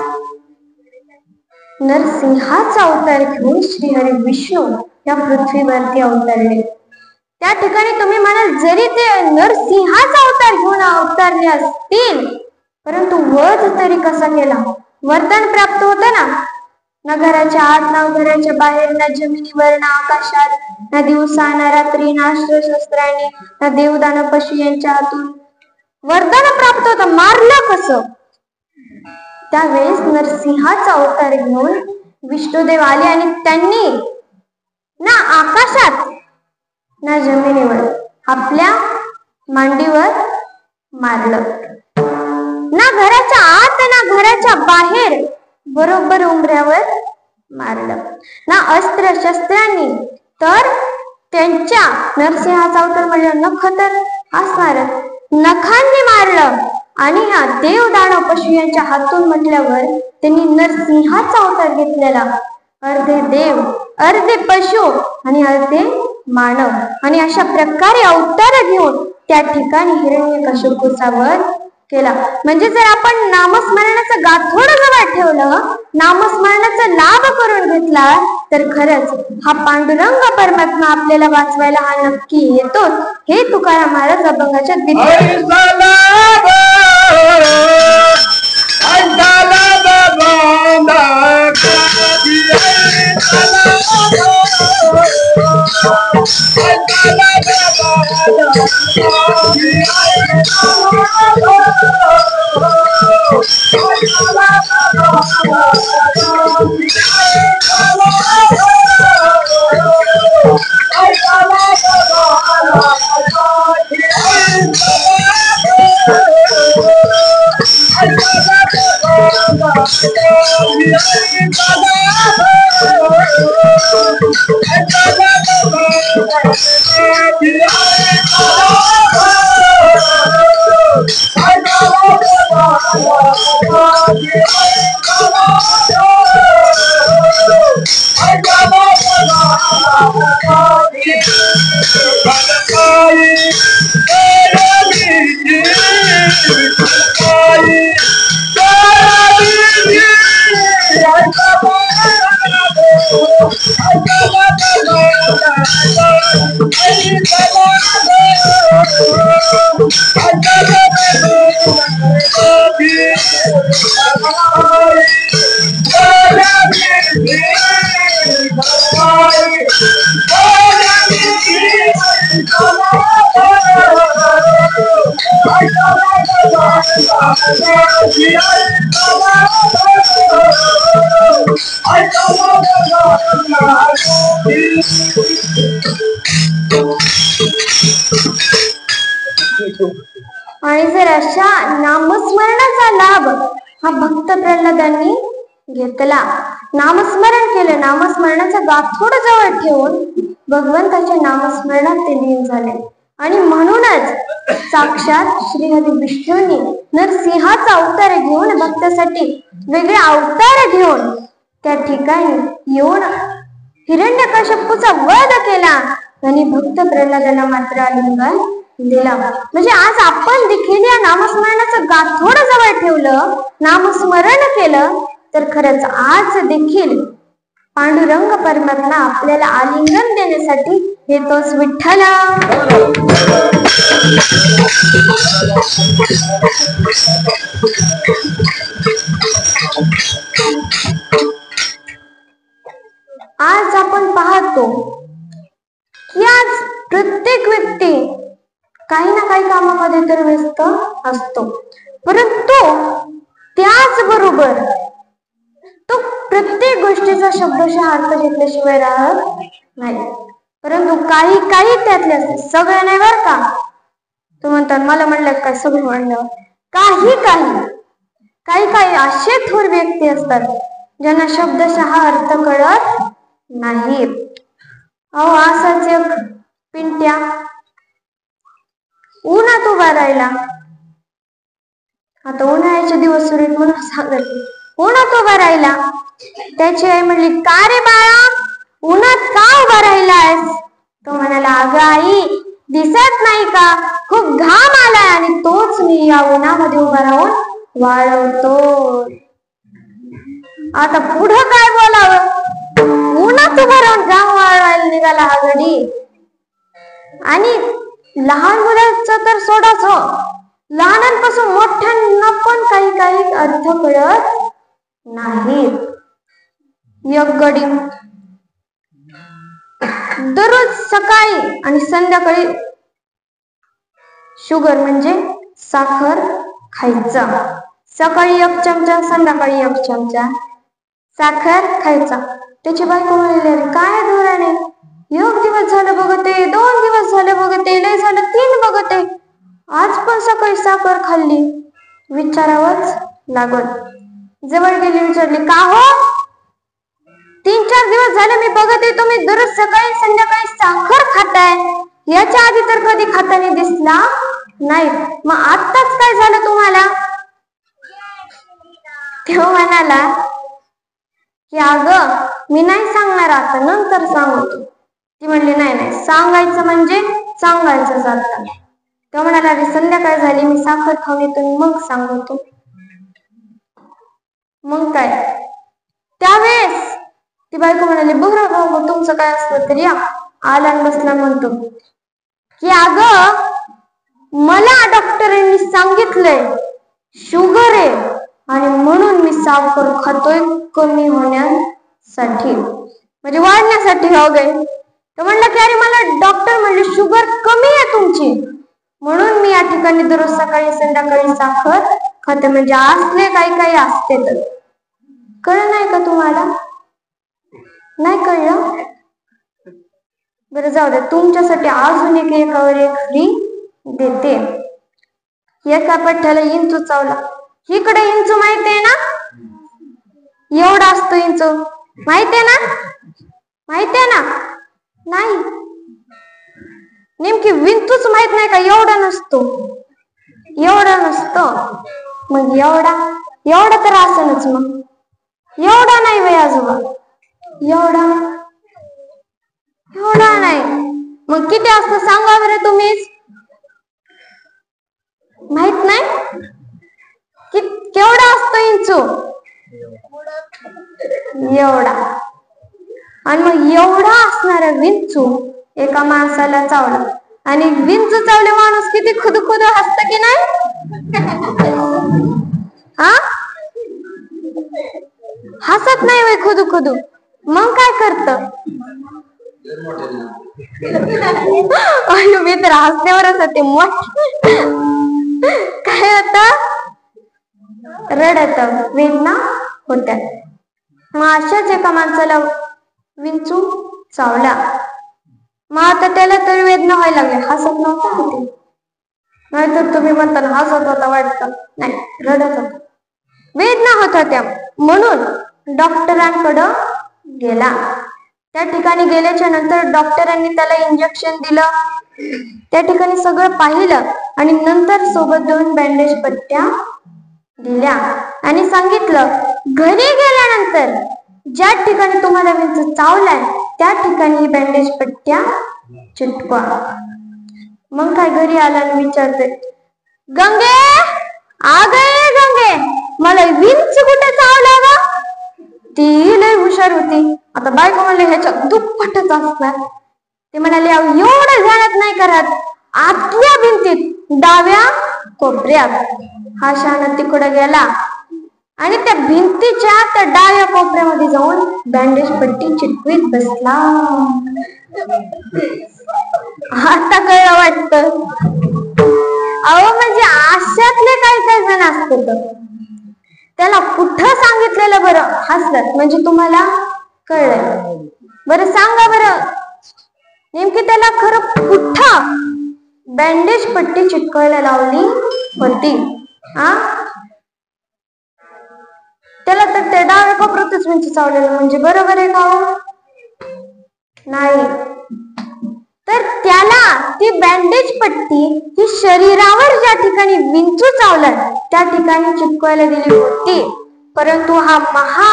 नरसिंहाचा अवतार घेऊन श्रीहरी विष्णू या पृथ्वीवरती अवतरले. त्या ठिकाणी तुम्ही म्हणाल, जरी ते नरसिंहाचा अवतार घेऊन अवतरले असतील, परंतु वध तरी कसा केला? वरदान प्राप्त होतं ना घराच्या आत, ना घराच्या बाहेर, ना जमिनीवर, ना आकाशात, ना दिवसा, ना रात्री, ना अस्त्रशस्त्रांनी, ना देवदान पशु यांच्या हातून वरदान प्राप्त होतं. मारलं कसं? त्यावेळेस नरसिंहाचा अवतार घेऊन विष्णुदेव आले आणि त्यांनी ना आकाशात ना जमिनीवर आपल्या मांडीवर मारलं. ना घराच्या आत ना घराच्या बाहेर, बरोबर उंबऱ्यावर मारलं. ना अस्त्र शस्त्रांनी, तर त्यांच्या नरसिंहाचा अवतार म्हणजे नख तर असणारच, नखांनी मारलं. आणि ह्या देव दानव पशु यांच्या हातून म्हटल्यावर त्यांनी नरसिंहाचा अवतार घेतलेला. अर्धे देव, अर्धे पशु आणि अर्धे मानव, आणि अशा प्रकारे अवतार घेऊन त्या ठिकाणी हिरण्यकश्यपूचा वध केला. म्हणजे जर आपण नामस्मरणाचं गाठोड जवळ ठेवलं, नामस्मरणाचा लाभ करून घेतला, तर खरंच हा पांडुरंग परमात्मा आपल्याला वाचवायला हा नक्की येतो. हे तुकाराम महाराज अभंगाच्या आणि जर अशा नामस्मरणाचा लाभ हा भक्त प्रल्हादांनी घेतला, नामस्मरण केलं, नामस्मरणाचा गाठोड जवळ ठेवून भगवंताच्या नामस्मरणात ते लीन झाले. आणि म्हणूनच साक्षात श्रीहरी विष्णूंनी नरसिंहाचा अवतार घेऊन भक्तासाठी वेगळे अवतार घेऊन त्या ठिकाणी येऊन हिरण्यकश्यपूचा वध केला आणि भक्त प्रल्हादांना मात्र आलिंगन दिला. म्हणजे आज आपण देखील या नामस्मरणाचं गाठोड जवळ ठेवलं, नामस्मरण केलं, तर खरंच आज देखील पांडुरंग परमात्मा आपल्याला आलिंगन देण्यासाठी येतोच. विठ्ठला आज आपण पाहतो की आज प्रत्येक व्यक्ती काही ना काही कामामध्ये तर व्यस्त असतो, परंतु त्याचबरोबर तो प्रत्येक गोष्टीचा शब्दशः अर्थ घेतल्याशिवाय राहत नाही. परंतु काही काही त्यातले असते, सगळं नाही बर का. तो म्हणतात मला म्हणलं काय सगळं म्हणलं, काही काही काही असे थोर व्यक्ती असतात ज्यांना शब्दशः अर्थ कळत नाही. अहो असाच एक पिंट्या उन्हात उभा राहिला. आता उन्हाळ्याचे दिवस सुरू आहेत म्हणून सांगत, उन्हात उभा राहिला. त्याची आई म्हणली, का रे बाळा उन्हात का उभा राहिलायस? तो म्हणाला, अगं आई दिसत नाही का खूप घाम आलाय आणि तोच मी या उन्हामध्ये उभा राहून वाळवतो. आता पुढं काय बोलावं? उन्हात उभं राहून घाम वाळवायला निघाला हा गडी. आणि लहान मुलांचं तर सोडाच हो, लहानांपासून मोठ्यांना पण काही काही अर्थ कळत नाही. एक गडी दररोज सकाळी आणि संध्याकाळी शुगर म्हणजे साखर खायचा. सकाळी 1 चमचा, संध्याकाळी 1 चमचा साखर खायचा. त्याची बायको म्हणली, काय धोरणे, 1 दिवस झालं बघते, 2 दिवस झाले बघते, लय झालं 3 बघते, आज पण सकाळी साखर खाल्ली. विचारावंच लागल. जवळ गेली, विचारली, का हो, 3-4 दिवस झाले मी बघते तुम्ही दररोज सकाळी संध्याकाळी साखर खाताय, याच्या आधी तर कधी खाताना दिसला नाही, मग आत्ताच काय झालं तुम्हाला? तेव्हा म्हणाला की अगं मी नाही सांगणार, आता नंतर सांगतो. ती म्हणली, नाही सांगायचं म्हणजे सांगायचं आता. तेव्हा म्हणाला, संध्याकाळ झाली, मी साखर खाऊन येतो मग सांगतो. मग काय त्यावेळेस ती बायको म्हणाली, बघा भाऊ तुमचं काय असलं तरी या. आला बसला, म्हणतो की अगं मला डॉक्टरांनी सांगितलंय शुगर आहे आणि म्हणून मी साखर खातोय कमी होण्यासाठी, म्हणजे वाढण्यासाठी. हो गे. तर म्हणलं की अरे मला डॉक्टर म्हणले शुगर कमी आहे तुमची, म्हणून मी या ठिकाणी दररोज सकाळी संध्याकाळी साखर खाते, म्हणजे असले काही असते. तर कळलं नाही का तुम्हाला? नाही कळलं? बरं जाऊ दे, तुमच्यासाठी अजून एकावर एक फ्री देते. एका पठ्ठ्याला इंचू चावला. इकडे इंचू माहितीये ना, एवढा असतो इंचू, माहितीये ना? माहितीये ना? नाही, नेमकी विंचूच माहित नाही का? एवढा नसतो, एवढा नसतो. मग एवढा तर असनच. मग एवढा नाही बाई आजोबा, एवढा नाही. मग किती असतं सांगा बरं तुम्हीच. माहित नाही? केवढा असतो इंचू? एवढा. आणि मग एवढा असणारा विंचू एका माणसाला चावला, आणि विंचू चावले माणूस किती खुद हसत की नाही? हा, हसत नाही वय खुद. मग काय करत? मी तर हसण्यावरच होते. काय होत? रडत, वेदना होत्या. मग अशाच एका माणसाला विंचू चावला. मग आता त्याला तरी वेदना व्हायला लागल्या. हसत नव्हता होते, नाहीतर तुम्ही म्हणता हसत होता वाटतं. नाही, रडत होता, वेदना होत होत्या. म्हणून डॉक्टरांकडं गेला. त्या ठिकाणी गेल्याच्या नंतर डॉक्टरांनी त्याला इंजेक्शन दिलं. त्या ठिकाणी सगळं पाहिलं आणि नंतर सोबत 2 बँडेज पट्ट्या दिल्या आणि सांगितलं, घरी गेल्यानंतर ज्या ठिकाणी तुम्हाला विंचू चावलाय त्या ठिकाणी बँडेज पट्ट्या चिटकवा. मग काय घरी आला आणि विचारतोय, गंगे गंगे, मला विंचू कुठे चावला ग? ती लय हुशार होती. आता बायको म्हणले ह्याच्या दुप्पटच असणार. ते म्हणाले, एवढं ध्यानात नाही करत, आतल्या भिंतीत डाव्या कोपऱ्यात. हा शहाणा तिकडे गेला आणि त्या भिंतीच्या त्या डाव्या कोपऱ्यामध्ये जाऊन बँडेज पट्टी चिटकवीत बसला. आता कळलं वाटतं. अहो म्हणजे अशातले काही जण असतात. त्याला कुठं सांगितलेलं बरं हसलं म्हणजे तुम्हाला कळलं. बरं सांगा बरं, नेमकी त्याला खरं कुठं बँडेज पट्टी चिटकवायला लावली होती? त्याला तर त्या डाव्या कोपऱ्यातच विंचू चावलेलं, म्हणजे बरोबर आहे का? नाही. तर त्याला ती बँडेज पट्टी ही शरीरावर ज्या ठिकाणी विंचू चावला त्या ठिकाणी चिटकवायला दिली होती, परंतु हा महा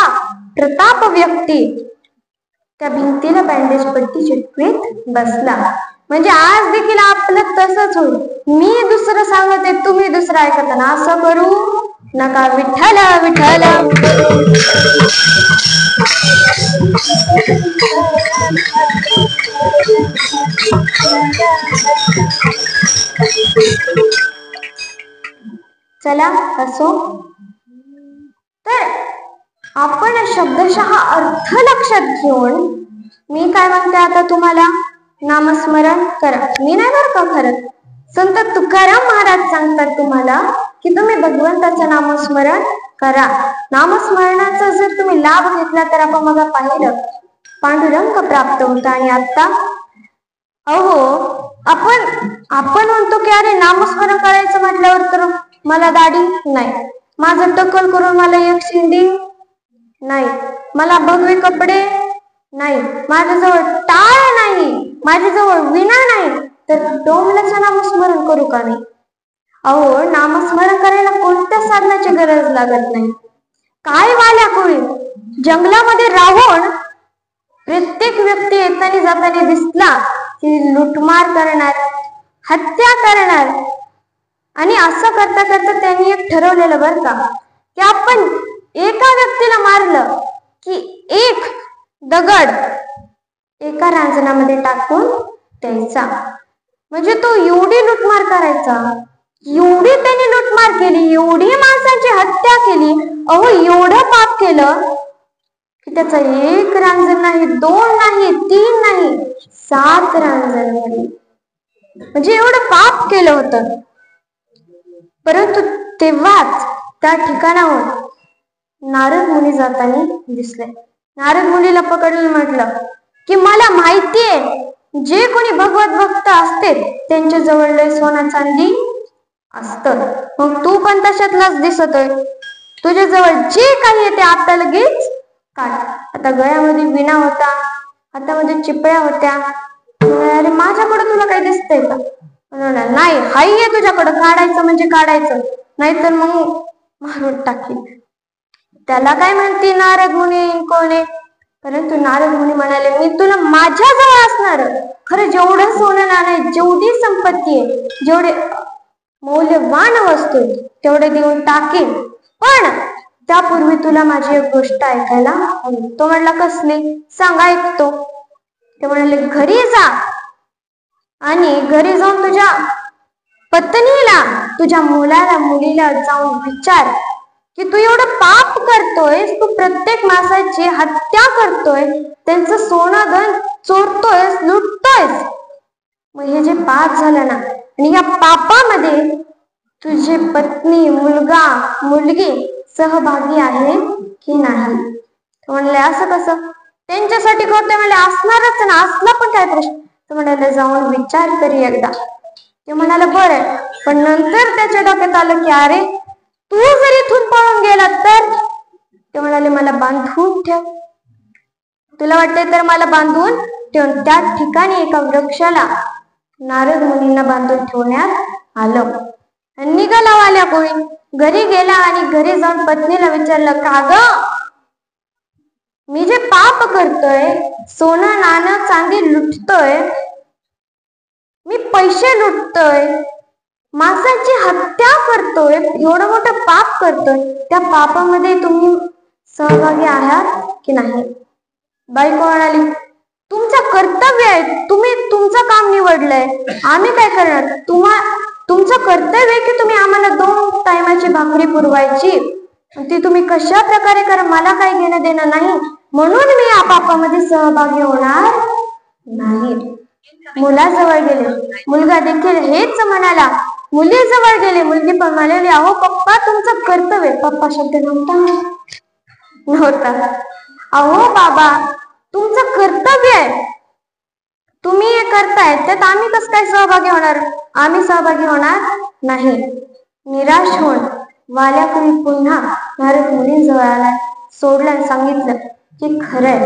प्रताप व्यक्ती त्या भिंतीला बँडेज पट्टी चिटकवीत बसला. म्हणजे आज देखील आपलं तसंच होईल. मी दुसरं सांगते, तुम्ही दुसरं ऐकताना असं करू नका विठ्ठल विठ्ठल. चला असो, तर आपण शब्दशः अर्थ लक्षात घेऊन मी काय म्हणते आता तुम्हाला, नामस्मरण करा. मी नाही बरं का, खरं संत तुकाराम महाराज सांगतात तुम्हाला की तुम्ही भगवंताचं नामस्मरण करा. नामस्मरणाचा जर तुम्ही लाभ घेतला तर आपण मग पाहिलं पांडुरंग प्राप्त होता. आणि आता आपण म्हणतो की अरे नामस्मरण करायचं म्हटल्यावर तर मला दाढी नाही, माझं टकल करून मला एक शिंदी नाही, मला भगवे कपडे नाही, माझ्याजवळ टाळ नाही, माझ्याजवळ विणा नाही, तर डोंबल्याचं नामस्मरण करू का नाही? नामस्मरण करायला कोणत्या साधनाची गरज लागत नाही. काय वाल्या कोळी जंगलामध्ये राहून प्रत्येक व्यक्ती येताना जाताना दिसला की लुटमार करणार, हत्या करणार. आणि असं करता करता त्यांनी एक ठरवलेलं बरं का की आपण एका व्यक्तीला मारलं की एक दगड एका रांजणामध्ये टाकून द्यायचा. म्हणजे तो एवढी लुटमार करायचा, एवढी त्यांनी लुटमार केली, एवढी माणसांची हत्या केली, एवढं पाप केलं की त्याचा एक रांजण नाही, 2 नाही, 3 नाही, 7 रांजण झाली. म्हणजे एवढं पाप केलं होतं. परंतु तेव्हाच त्या ठिकाणावर नारद मुनी जाताना दिसले. नारद मुनीला पकडून म्हटलं की मला माहितीये जे कोणी भगवत भक्त असते त्यांच्या जवळ लय सोना चांदी असतं, मग तू पण तशातलाच दिसतोय. तुझ्या जवळ जे काही आहे ते आता लगेच काढ. आता गळ्यामध्ये विणा होता, हातामध्ये चिपळ्या होत्या. अरे माझ्याकडे तुला काही दिसतंय का? नाही, हाय आहे तुझ्याकडं, काढायचं म्हणजे काढायचं, नाहीतर मग मारून टाकील. त्याला काय म्हणते नारद मुनी कोण आहे? परंतु नारद मुनी म्हणाले मी तुला माझ्याजवळ असणार खरं जेवढं सोनं नाणं, जेवढी संपत्ती आहे, जेवढे मौल्यवान वस्तू तेवढे देऊन टाकेन, पण त्यापूर्वी तुला माझी एक गोष्ट ऐकायला हवी. तो म्हणला कसली? सांग, ऐकतो. ते म्हणाले घरी जा आणि घरी जाऊन तुझ्या पत्नीला, तुझ्या मुलाला मुलीला जाऊन विचार की तू एवढं पाप करतोयस, तू प्रत्येक माणसाची हत्या करतोय, त्यांचं सोनं धन चोरतोयस, लुटतोयस. मग हे जे पाप झालं ना, आणि या पापामध्ये तुझी पत्नी, मुलगा, मुलगी सहभागी आहे की नाही? म्हणले असं कसं? त्यांच्यासाठी करतोय म्हणले असणारच ना, असला पण काय प्रश्न? तर म्हणाले जाऊन विचार तरी एकदा. ते म्हणाले बरं. पण नंतर त्याच्या डोक्यात आलं की अरे तू जर इथून पळून गेला तर? ते म्हणाले मला बांधून ठेव. तुला वाटतंय तर मला बांधून ठेवून त्या ठिकाणी एका वृक्षाला नारद मुनींना बांधून ठेवण्यात आलं. निघाला वाल्या कोळी. घरी गेला आणि घरी जाऊन पत्नीला विचारलं का ग, मी जे पाप करतोय, सोनं नाणं चांदी लुटतोय, मी पैसे लुटतोय, माणसांची हत्या करतोय, एवढं मोठं पाप करतोय, त्या पापामध्ये तुम्ही सहभागी आहात की नाही? बायको म्हणाली तुमचं कर्तव्य आहे, तुम्ही तुमचं काम निवडलंय, आम्ही काय करणार? तुमचं कर्तव्य आहे की तुम्ही आम्हाला 2 टायमाची भाकरी पुरवायची, ती तुम्ही कशा प्रकारे करा, मला काही घेणं देणं नाही, म्हणून मी या पापामध्ये सहभागी होणार नाही. मुलाजवळ गेले, मुलगा देखील हेच म्हणाला. मुलीजवळ गेले, मुलगी पण म्हणाली अहो पप्पा तुमचं कर्तव्य. पप्पा शब्द नव्हता. अहो बाबा तुमचं कर्तव्य आहे, तुम्ही हे करताय, त्यात आम्ही कसं काय सहभागी होणार? आम्ही सहभागी होणार नाही. निराश होऊन वाल्या कुणी पुन्हा नारद मुनींजवळ आला, सोडलं आणि सांगितलं की खरंय,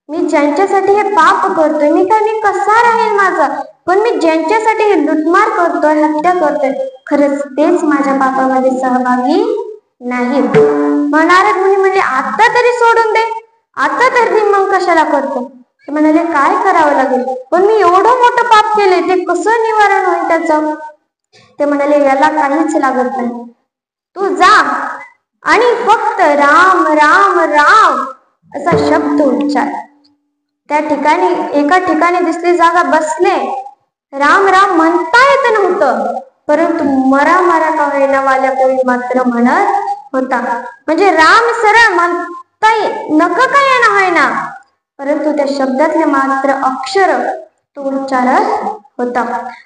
मी ज्यांच्यासाठी हे पाप करतोय, मी कसा राहील माझा, पण मी ज्यांच्यासाठी हे लुटमार करतोय, हत्या करतोय, खरंच तेच माझ्या पापामध्ये सहभागी नाही. मग नारद मुनी म्हणले आता तरी सोडून दे, आता तरी मग कशाला करतो? ते म्हणाले काय करावं लागेल, पण मी एवढं मोठं पाप केलंय, ते कसं निवारण होईल त्याचं? ते म्हणाले याला काहीच लागत नाही, तू जा आणि फक्त राम राम राम असा शब्द उच्चार. त्या ठिकाणी एका ठिकाणी दिसली जागा बसले. राम राम म्हणता येत नव्हतं, परंतु मरा मरा का होईना वाल्या कोळी मात्र म्हणत होता. म्हणजे राम सरळ म्हणता नका काय येणं होईना, परंतु त्या शब्दातले मात्र अक्षर तो उच्चारत होता.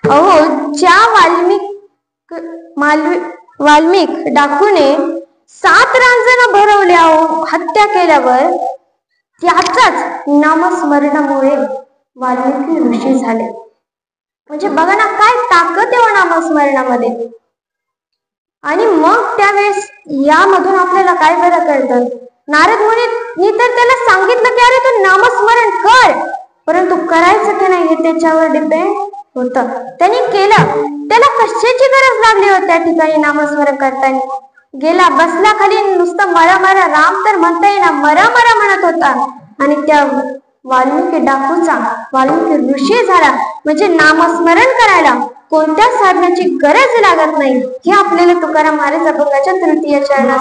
अहो, ज्या वाल्मिक डाकूने 7 रांजण भरवल्या हत्या केल्यावर त्याचाच नामस्मरणामुळे वाल्मिकी ऋषी झाले. म्हणजे बघा ना, काय ताकद आहे नामस्मरणामध्ये. आणि मग त्यावेळेस यामधून आपल्याला काय बरं कळतं, नारद मुनी तर त्याला सांगितलं की अरे तू नामस्मरण कर, परंतु करायचं की नाही हे त्याच्यावर डिपेंड होतं. त्यांनी केलं. त्याला कशाची गरज लागली होती त्या ठिकाणी नामस्मरण करताना? गेला, बसला खाली, नुसतं मरा मरा राम तर म्हणता येईना, मरा मरा म्हणत होता. आणि त्या वाल्मिकी डाकूचा वाल्मिकी ऋषी झाला. म्हणजे नामस्मरण करायला कोणत्या साधनाची गरज लागत नाही हे आपल्याला तुकाराम महाराज अभंगाच्या तृतीय चरणात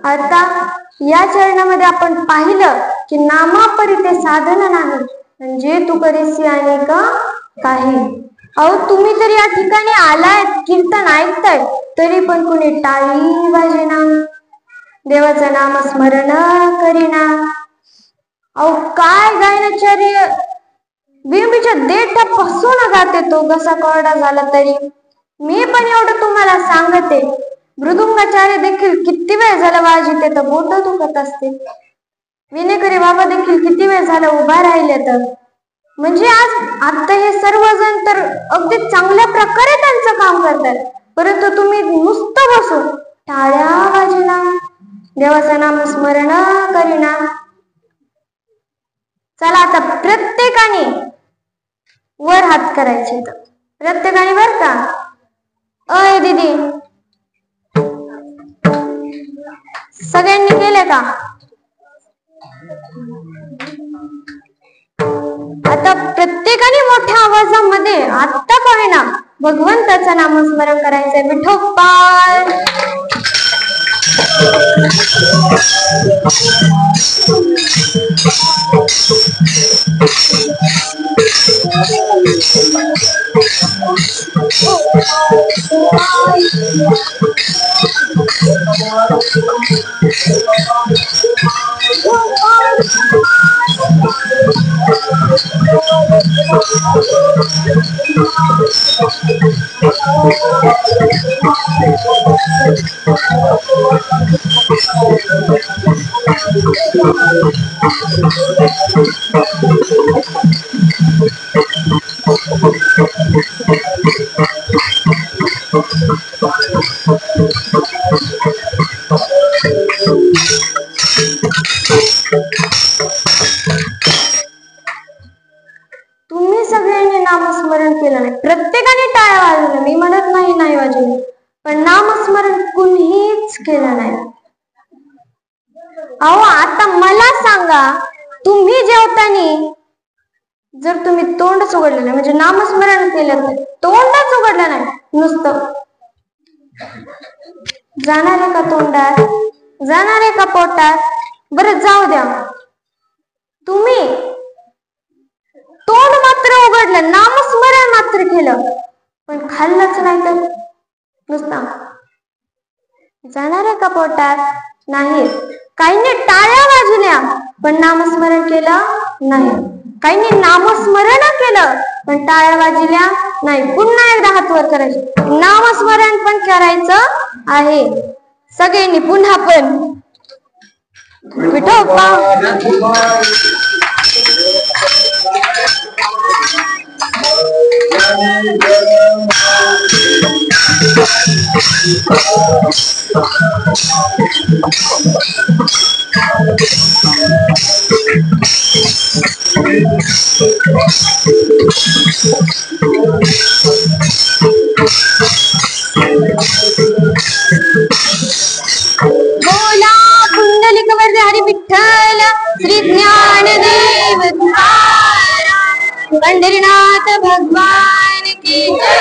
आता या चरणामध्ये आपण पाहिलं की नामापरी ते साधन नाही, म्हणजे तू करीसी अनेक काही. अहो, तुम्ही तर या ठिकाणी आलाय, कीर्तन ऐकताय, तरी पण कुणी टाळी वाजेना, देवाचं नाम स्मरण करीना. अहो, काय गायनाचार्य बिंबीच्या देठापासून गाते, तो कसा कोरडा झाला तरी. मी पण एवढं तुम्हाला सांगते, मृदुंगाचार्य देखील किती वेळ झाला वाजिते तर बोट दुखत असते. विनेकरी बाबा देखील किती वेळ झाला उभा राहिले तर. म्हणजे आता हे सर्वजण तर अगदी चांगल्या प्रकारे त्यांचं काम करतात, परंतु तुम्ही नुसतं बसून टाळ्या वाजिना, देवाचं नाम स्मरण करीना. चला आता प्रत्येकाने वर हात करायचे, तर प्रत्येकाने बर का. अय दीदी, सगळ्यांनी केले का? आता प्रत्येकाने मोठ्या आवाजामध्ये आत्ता का होईना भगवंताचं नामस्मरण करायचंय. विठोबा तुम्ही सगळ्यांनी नामस्मरण केलं नाही, प्रत्येकाने टाळ्या वाजवल्या, मी म्हणत नाही वाजवली, पण नामस्मरण कुणीच केलं नाही. अहो आता मला सांगा, तुम्ही जेवताना जर तुम्ही तोंडच उघडलं नाही, म्हणजे नामस्मरण केलं नाही, तोंडच उघडलं नाही, नुसतं जाणार आहे का तोंडात, जाणार आहे का पोटात, बरं जाऊ द्या, तुम्ही तोंड मात्र उघडलं, नामस्मरण मात्र केलं, पण खाल्लंच नाही, तर नुसतं जाणार आहे का पोटात, नाही. काहींनी टाळ्या वाजवल्या पण नामस्मरण केलं नाही, काहींनी नामस्मरण केलं पण टाळ्या वाजवल्या नाही. पुन्हा एकदा हात वर करायचे, नामस्मरण पण करायचं आहे सगळ्यांनी. पुन्हा पण विठोबा बोला कुंडलिक वरदे हरी विठ्ठल श्री ज्ञानदेव पंढरीनाथ भगवान की जय,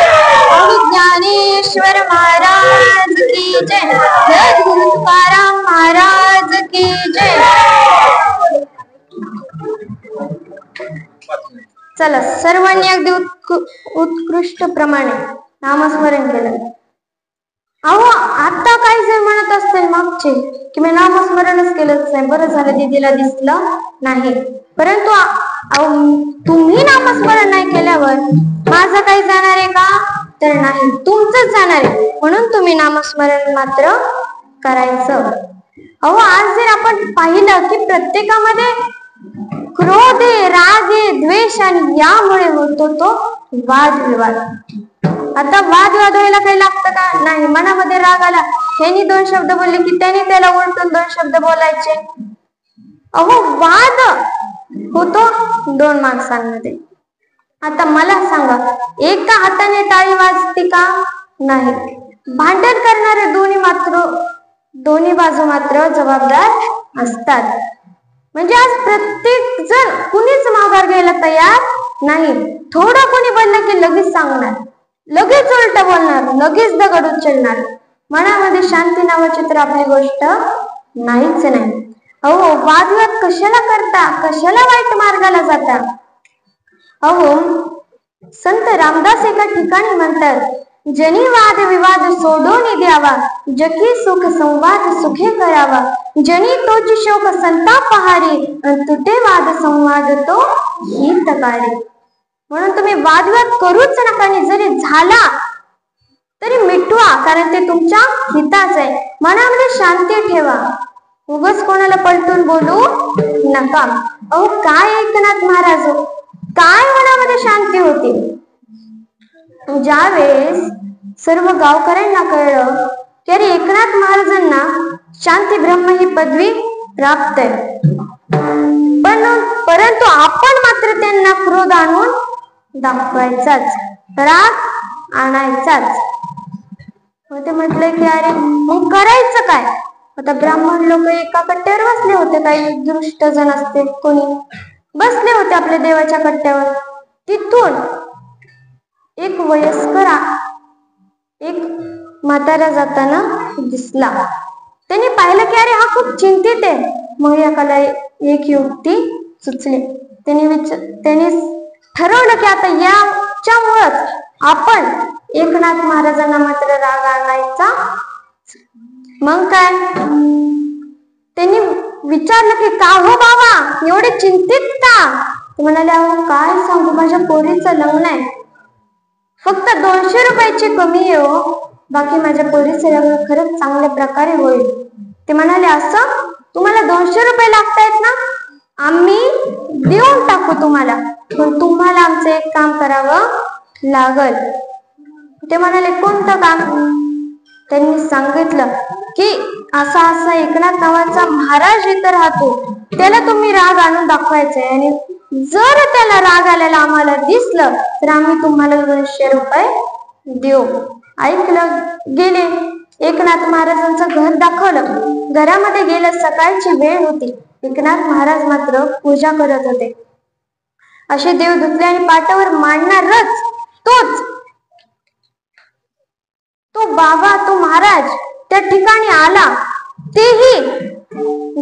ज्ञानेश्वर महाराज की जय, सद्गुरु तुकाराम महाराज की जय. चला सर्वांनी अगदी उत्कृष्ट प्रमाणे नामस्मरण केलं. अहो आता काही जण म्हणत असतील मागचे की मी नामस्मरणच केलंच नाही, बरं झालं दीदीला दिसलं नाही, परंतु तुम्ही नामस्मरण नाही केल्यावर माझं काही जाणार आहे का, तर नाही, तुमचंच जाणार आहे, म्हणून तुम्ही नामस्मरण मात्र करायचं. अहो आज जर आपण पाहिलं की प्रत्येकामध्ये क्रोध आहे, राग आहे, द्वेष, आणि यामुळे होतो तो वादविवाद. आता वादविवाद व्हायला काही लागतं का, नाही. मनामध्ये राग आला, ह्यानी दोन शब्द बोलले की त्याने त्याला उलटून दोन शब्द बोलायचे. अहो वाद होतो दोन माणसांमध्ये. आता मला सांगा, एका हाताने टाळी वाजते का, नाही. भांडण करणारे दोन्ही बाजू मात्र जबाबदार असतात. म्हणजे आज प्रत्येक जण कुणीच माघार घ्यायला तयार नाही. थोडं कोणी बोललं की लगेच सांगणार, लगेच उलट बोलणार, लगेच दगड उचलणार. मनामध्ये शांती नावाची तर आपली गोष्ट नाहीच नाही. अहो वादविवाद कशाला करता, कशाला वाईट मार्गाला जाता. अहो संत रामदास एका ठिकाणी म्हणतात, जनी वाद विवाद सोडून द्यावा, जकी सुख संवाद सुखे करावा, जनी तोची शोक संताप पहारी, तुटे वाद संवाद तो हित काढे. म्हणून तुम्ही वादविवाद करूच नका, आणि जरी झाला तरी मिटवा, कारण ते तुमच्या हिताच आहे. मनामध्ये शांती ठेवा, उगाच कोणाला पलटून बोलू नका. अहो काय एकनाथ महाराज, काय मनामध्ये शांती होती. ज्या वेळेस सर्व गावकऱ्यांना कळलं की अरे एकनाथ महाराजांना शांती ब्रह्म ही पदवी प्राप्त आहे, परंतु आपण मात्र त्यांना क्रोध आणून दाखवायचाच, राग आणायचाच. ते म्हटले की अरे मग करायचं काय. आता ब्राह्मण लोक एका कट्ट्यावर बसले होते, काही दुष्ट जण असते कोणी बसले होते आपल्या देवाच्या कट्ट्यावर. तिथून एक वयस्कर एक म्हातारा जाताना दिसला. त्यांनी पाहिलं की अरे हा खूप चिंतित आहे. मग एकाला एक युक्ती सुचली. त्यांनी ठरवलं की आता याच्यामुळेच आपण एकनाथ महाराजांना मात्र राग आणायचा. मग काय त्यांनी विचारलं की का हो बाबा एवढे चिंतित का? ते म्हणाले अहो काय सांगू, माझ्या पोरीचं लग्न आहे, फक्त 200 रुपयाची कमी आहे हो, बाकी माझ्या पोरीचं लग्न खरंच चांगल्या प्रकारे होईल. ते म्हणाले असं तुम्हाला 200 रुपये लागतायत ना, आम्ही देऊन टाकू तुम्हाला, पण तुम्हाला आमचं एक काम करावं लागल. ते म्हणाले कोणतं काम? त्यांनी सांगितलं की असा असा एकनाथ नावाचा महाराज इथं राहतो, त्याला तुम्ही राग आणून दाखवायचंय आणि जर त्याला राग आलेला आम्हाला दिसलं तर आम्ही तुम्हाला 200 रुपये देऊ. ऐकलं गेले. एकनाथ महाराजांचं घर दाखवलं. घरामध्ये गेलं. सकाळची वेळ होती. एकनाथ महाराज मात्र पूजा करत होते. असे देव धुतले आणि पाटावर मांडणारच तो बाबा, तो महाराज त्या ठिकाणी आला, तेही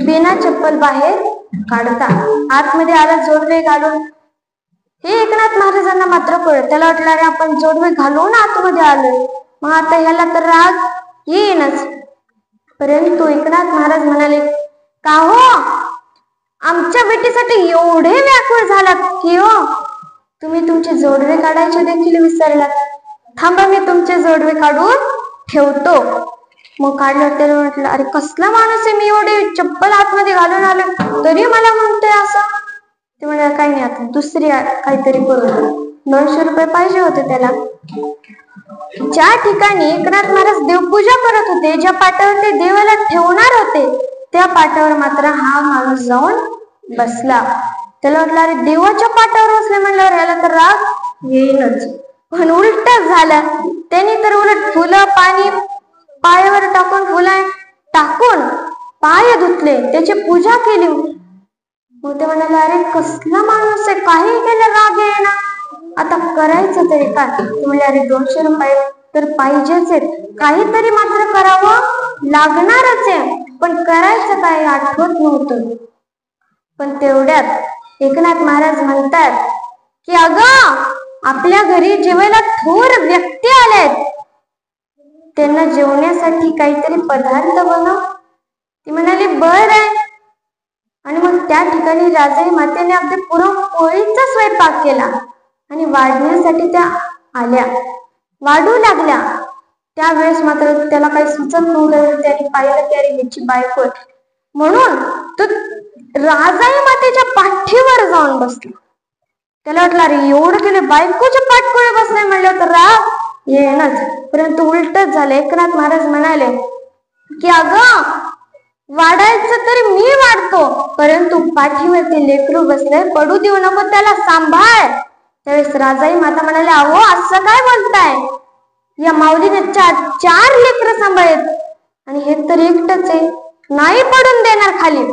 बिना चप्पल बाहेर काढता. आतमध्ये आला जोडवे घालून. हे एकनाथ महाराजांना मात्र कळत. त्याला वाटलं अरे आपण जोडवे घालून आतमध्ये आलोय, मग आता ह्याला तर राग येईनच. परंतु एकनाथ महाराज म्हणाले का हो आमच्या बेटीसाठी एवढे व्याकुळ झालात की हो तुम्ही तुमचे जोडवे काढायचे देखील विसरलात. थांबा मी तुमचे जोडवे काढून ठेवतो. मग काढलं. त्याला म्हटलं अरे कसला माणूस आहे, मी एवढे चप्पल आतमध्ये घालून आले तरी मला म्हणतोय असं. ते म्हणाले काही नाही, आता दुसरी काहीतरी करू. 200 रुपये पाहिजे होते त्याला. ज्या ठिकाणी एकनाथ महाराज देवपूजा करत होते, ज्या पाटावर ते देवाला ठेवणार होते, त्या पाटावर मात्र हा माणूस जाऊन बसला. त्याला वाटलं अरे देवाच्या पाटावर बसले म्हणल्यावर ह्याला तर राग येईनच. पण उलट झालं. त्यांनी तर उलट फुलं पाणी पायावर टाकून, फुलं टाकून पाय धुतले, त्याची पूजा केली. मग ते म्हणाले अरे कसला माणूस आहे, काही केलं राग येईना, आता करायचं तरी काय? ते म्हणले अरे 200 रुपये तर पाहिजेच आहेत, काहीतरी मात्र करावं लागणारच आहे, पण करायचं काय आठवत नव्हतं. पण तेवढ्यात एकनाथ महाराज म्हणतात की अगं आपल्या घरी जेवायला थोर व्यक्ती आलेत, त्यांना जेवण्यासाठी काहीतरी पदार्थ बनव. ती म्हणाली बर आहे. आणि मग त्या ठिकाणी राजाई मातेने आपल्या पुरणपोळीचा स्वयंपाक केला आणि वाढण्यासाठी त्या आल्या, वाढू लागल्या. त्यावेळेस मात्र त्याला काही सुचत नव्हतं. त्याने पाहिलं की अरे ह्याची बायको, म्हणून तो राजाई मातेच्या पाठीवर जाऊन बसला. त्याला वाटलं अरे एवढं केलं, बायकोच्या पाठपोळे बसले म्हणलं तर राग येणच. परंतु उलटच झालं. एकनाथ महाराज म्हणाले की अगं वाढायचं तरी मी वाढतो, परंतु पाठीवरती लेकरू बसले, पडू देऊ नको, त्याला सांभाळ. त्यावेळेस राजाई माता म्हणाले अहो असं काय बोलताय, या माऊलीने 4 लेकरं सांभाळत आणि हे तर एकटच आहे, नाही पडून देणार खाली.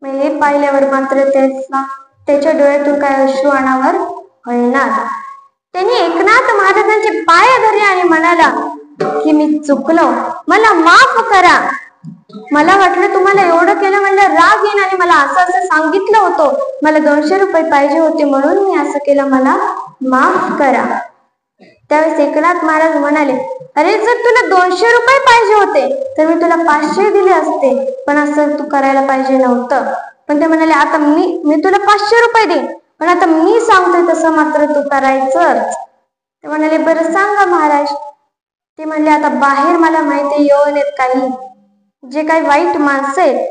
मग हे पाहिल्यावर मात्र त्याच्या डोळ्यातून काय अश्रू अनावर होईना. त्यांनी एकनाथ महाराजांचे पाय धरले आणि म्हणाला की मी चुकलो, मला माफ करा. मला वाटलं तुम्हाला एवढं केलं म्हणलं राग येईन आणि मला असं असं सांगितलं होतं, मला 200 रुपये पाहिजे होते म्हणून मी असं केलं, मला माफ करा. त्यावेळेस एकनाथ महाराज म्हणाले अरे जर तुला 200 रुपये पाहिजे होते तर मी तुला 500 दिले असते, पण असं तू करायला पाहिजे नव्हतं. पण ते म्हणाले आता मी तुला 500 रुपये देईन, पण आता मी सांगतोय तसं मात्र तू करायचंच. ते म्हणाले बरं सांगा महाराज. ते म्हणले आता बाहेर मला माहिती येऊन येत काही जे काही वाईट माणसं आहेत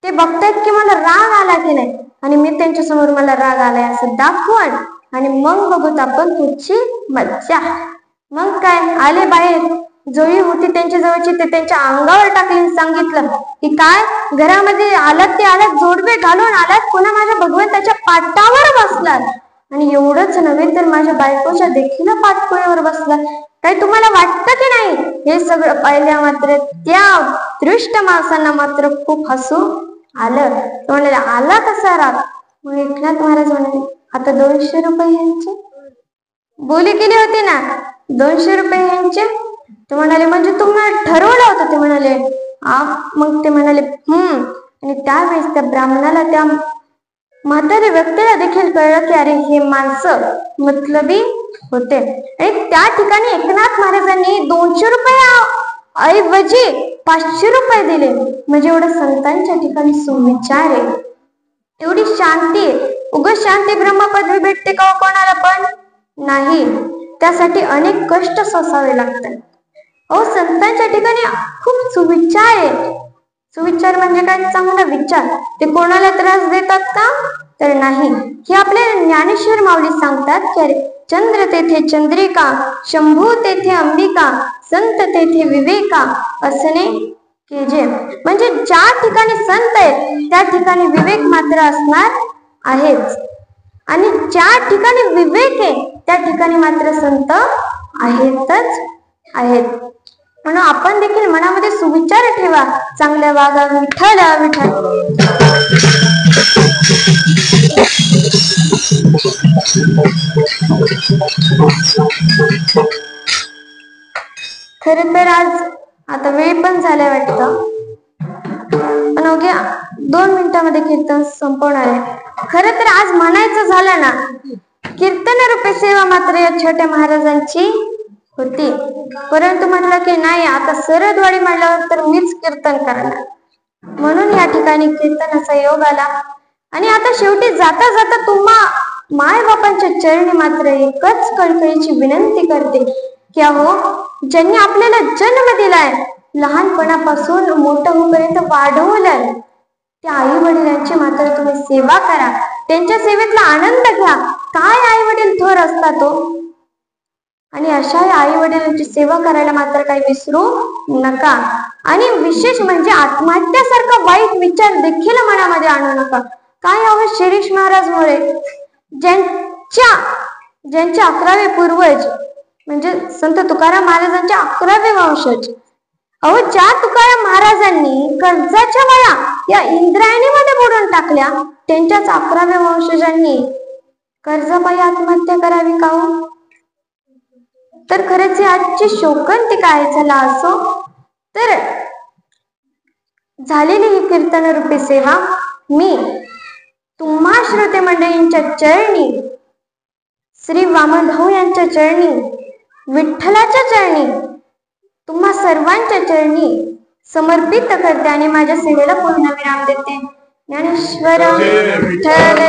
ते बघतायत की मला राग आला की नाही, आणि मी त्यांच्या समोर मला राग आलाय असं दाखवण, आणि मग बघूत आपण पुढची मज्जा. मग काय आले बाहेर, जोळी होती त्यांच्या जवळची ते त्यांच्या अंगावर टाकली, सांगितलं की काय घरामध्ये आलात ते आलात, जोडवे घालून आलात, पुन्हा माझ्या भगवंताच्या पाटावर बसलात, आणि एवढंच नव्हे तर माझ्या बायकोच्या देखील पाठपोळीवर बसलात. काही तुम्हाला वाटतं की नाही? हे सगळं पाहिल्या मात्र त्या दृष्ट माणसांना मात्र खूप हसू आलं. म्हणाले आला कसा राग? मग एकनाथ महाराज म्हणाले आता 200 रुपये ह्यांचे बोली केली होती ना, 200 रुपये ह्यांचे. ते म्हणाले म्हणजे तुम्हाला ठरवलं होतं? ते म्हणाले मग ते म्हणाले आणि त्यावेळेस त्या ब्राह्मणाला, त्या म्हाताऱ्या व्यक्तीला देखील कळलं की अरे हे माणसं मतलबी होते. आणि त्या ठिकाणी एकनाथ महाराजांनी 200 रुपये ऐवजी 500 रुपये दिले. म्हणजे एवढं संतांच्या ठिकाणी सुविचार आहे, एवढी शांती आहे. उगाच शांती ब्रह्म पदवी भेटते का कोणाला पण नाही, त्यासाठी अनेक कष्ट सोसावे लागतात. संतांच्या ठिकाणी खूप सुविचार आहे. सुविचार म्हणजे काय? चांगला विचार. ते कोणाला त्रास देतात का? तर नाही. हे आपले ज्ञानेश्वर माऊली सांगतात की अरे चंद्र तेथे चंद्रिका, शंभू तेथे अंबिका, संत तेथे विवेका असणे केजे. म्हणजे ज्या ठिकाणी संत आहे त्या ठिकाणी विवेक मात्र असणार आहेच, आणि ज्या ठिकाणी विवेक आहे त्या ठिकाणी मात्र संत आहेतच आहेत. म्हणून आपण देखील मनामध्ये सुविचार ठेवा, चांगल्या वागा. विठ्ठल विठ्ठल. खर तर आज आता वेळ पण झालाय वाटतं, पण अवघ्या 2 मिनिटांमध्ये कीर्तन संपवणार आहे. खर तर आज म्हणायचं झालं ना, कीर्तन रूपी सेवा मात्र या छोट्या महाराजांची होती. परंतु म्हटलं की नाही, आता सरदवाडी म्हणल्यावर तर मीच कीर्तन करणार, म्हणून या ठिकाणी कीर्तनाचा योग आला. आणि आता शेवटी जाता जाता तुम्हा माय बापांच्या चरणी मात्र एकच कळकळीची विनंती करते की अहो, ज्यांनी आपल्याला जन्म दिलाय, लहानपणापासून मोठं होईपर्यंत वाढवलंय, त्या आई वडिलांची मात्र तुम्ही सेवा करा, त्यांच्या सेवेतला आनंद घ्या. काय आई वडील थोर असतात तो, आणि अशा आई वडिलांची सेवा करायला मात्र काही विसरू नका. आणि विशेष म्हणजे आत्महत्यासारखा वाईट विचार देखील मनामध्ये आणू नका. काय हवं? शिरीष महाराज मोरे ज्यांचे 11वे पूर्वज म्हणजे संत तुकाराम महाराजांच्या 11वे वंशज, ज्या तुकाराम महाराजांनी कर्जाच्या वया या इंद्रायणीमध्ये बुडून टाकल्या, त्यांच्याच 11व्या वंशजांनी कर्जापायी आत्महत्या करावी का हो? तर खरंच आजची शोकांतिका आहे. चला असो, तर झालेली ही कीर्तन रूपी सेवा मी तुम्हा श्रोते मंडळींच्या चरणी, श्री वामनभाऊ यांच्या चरणी, विठ्ठलाच्या चरणी, तुम्हा सर्वांच्या चरणी समर्पित करते आणि माझ्या सेवेला पूर्णविराम देते. ज्ञानेश्वर विठ्ठल.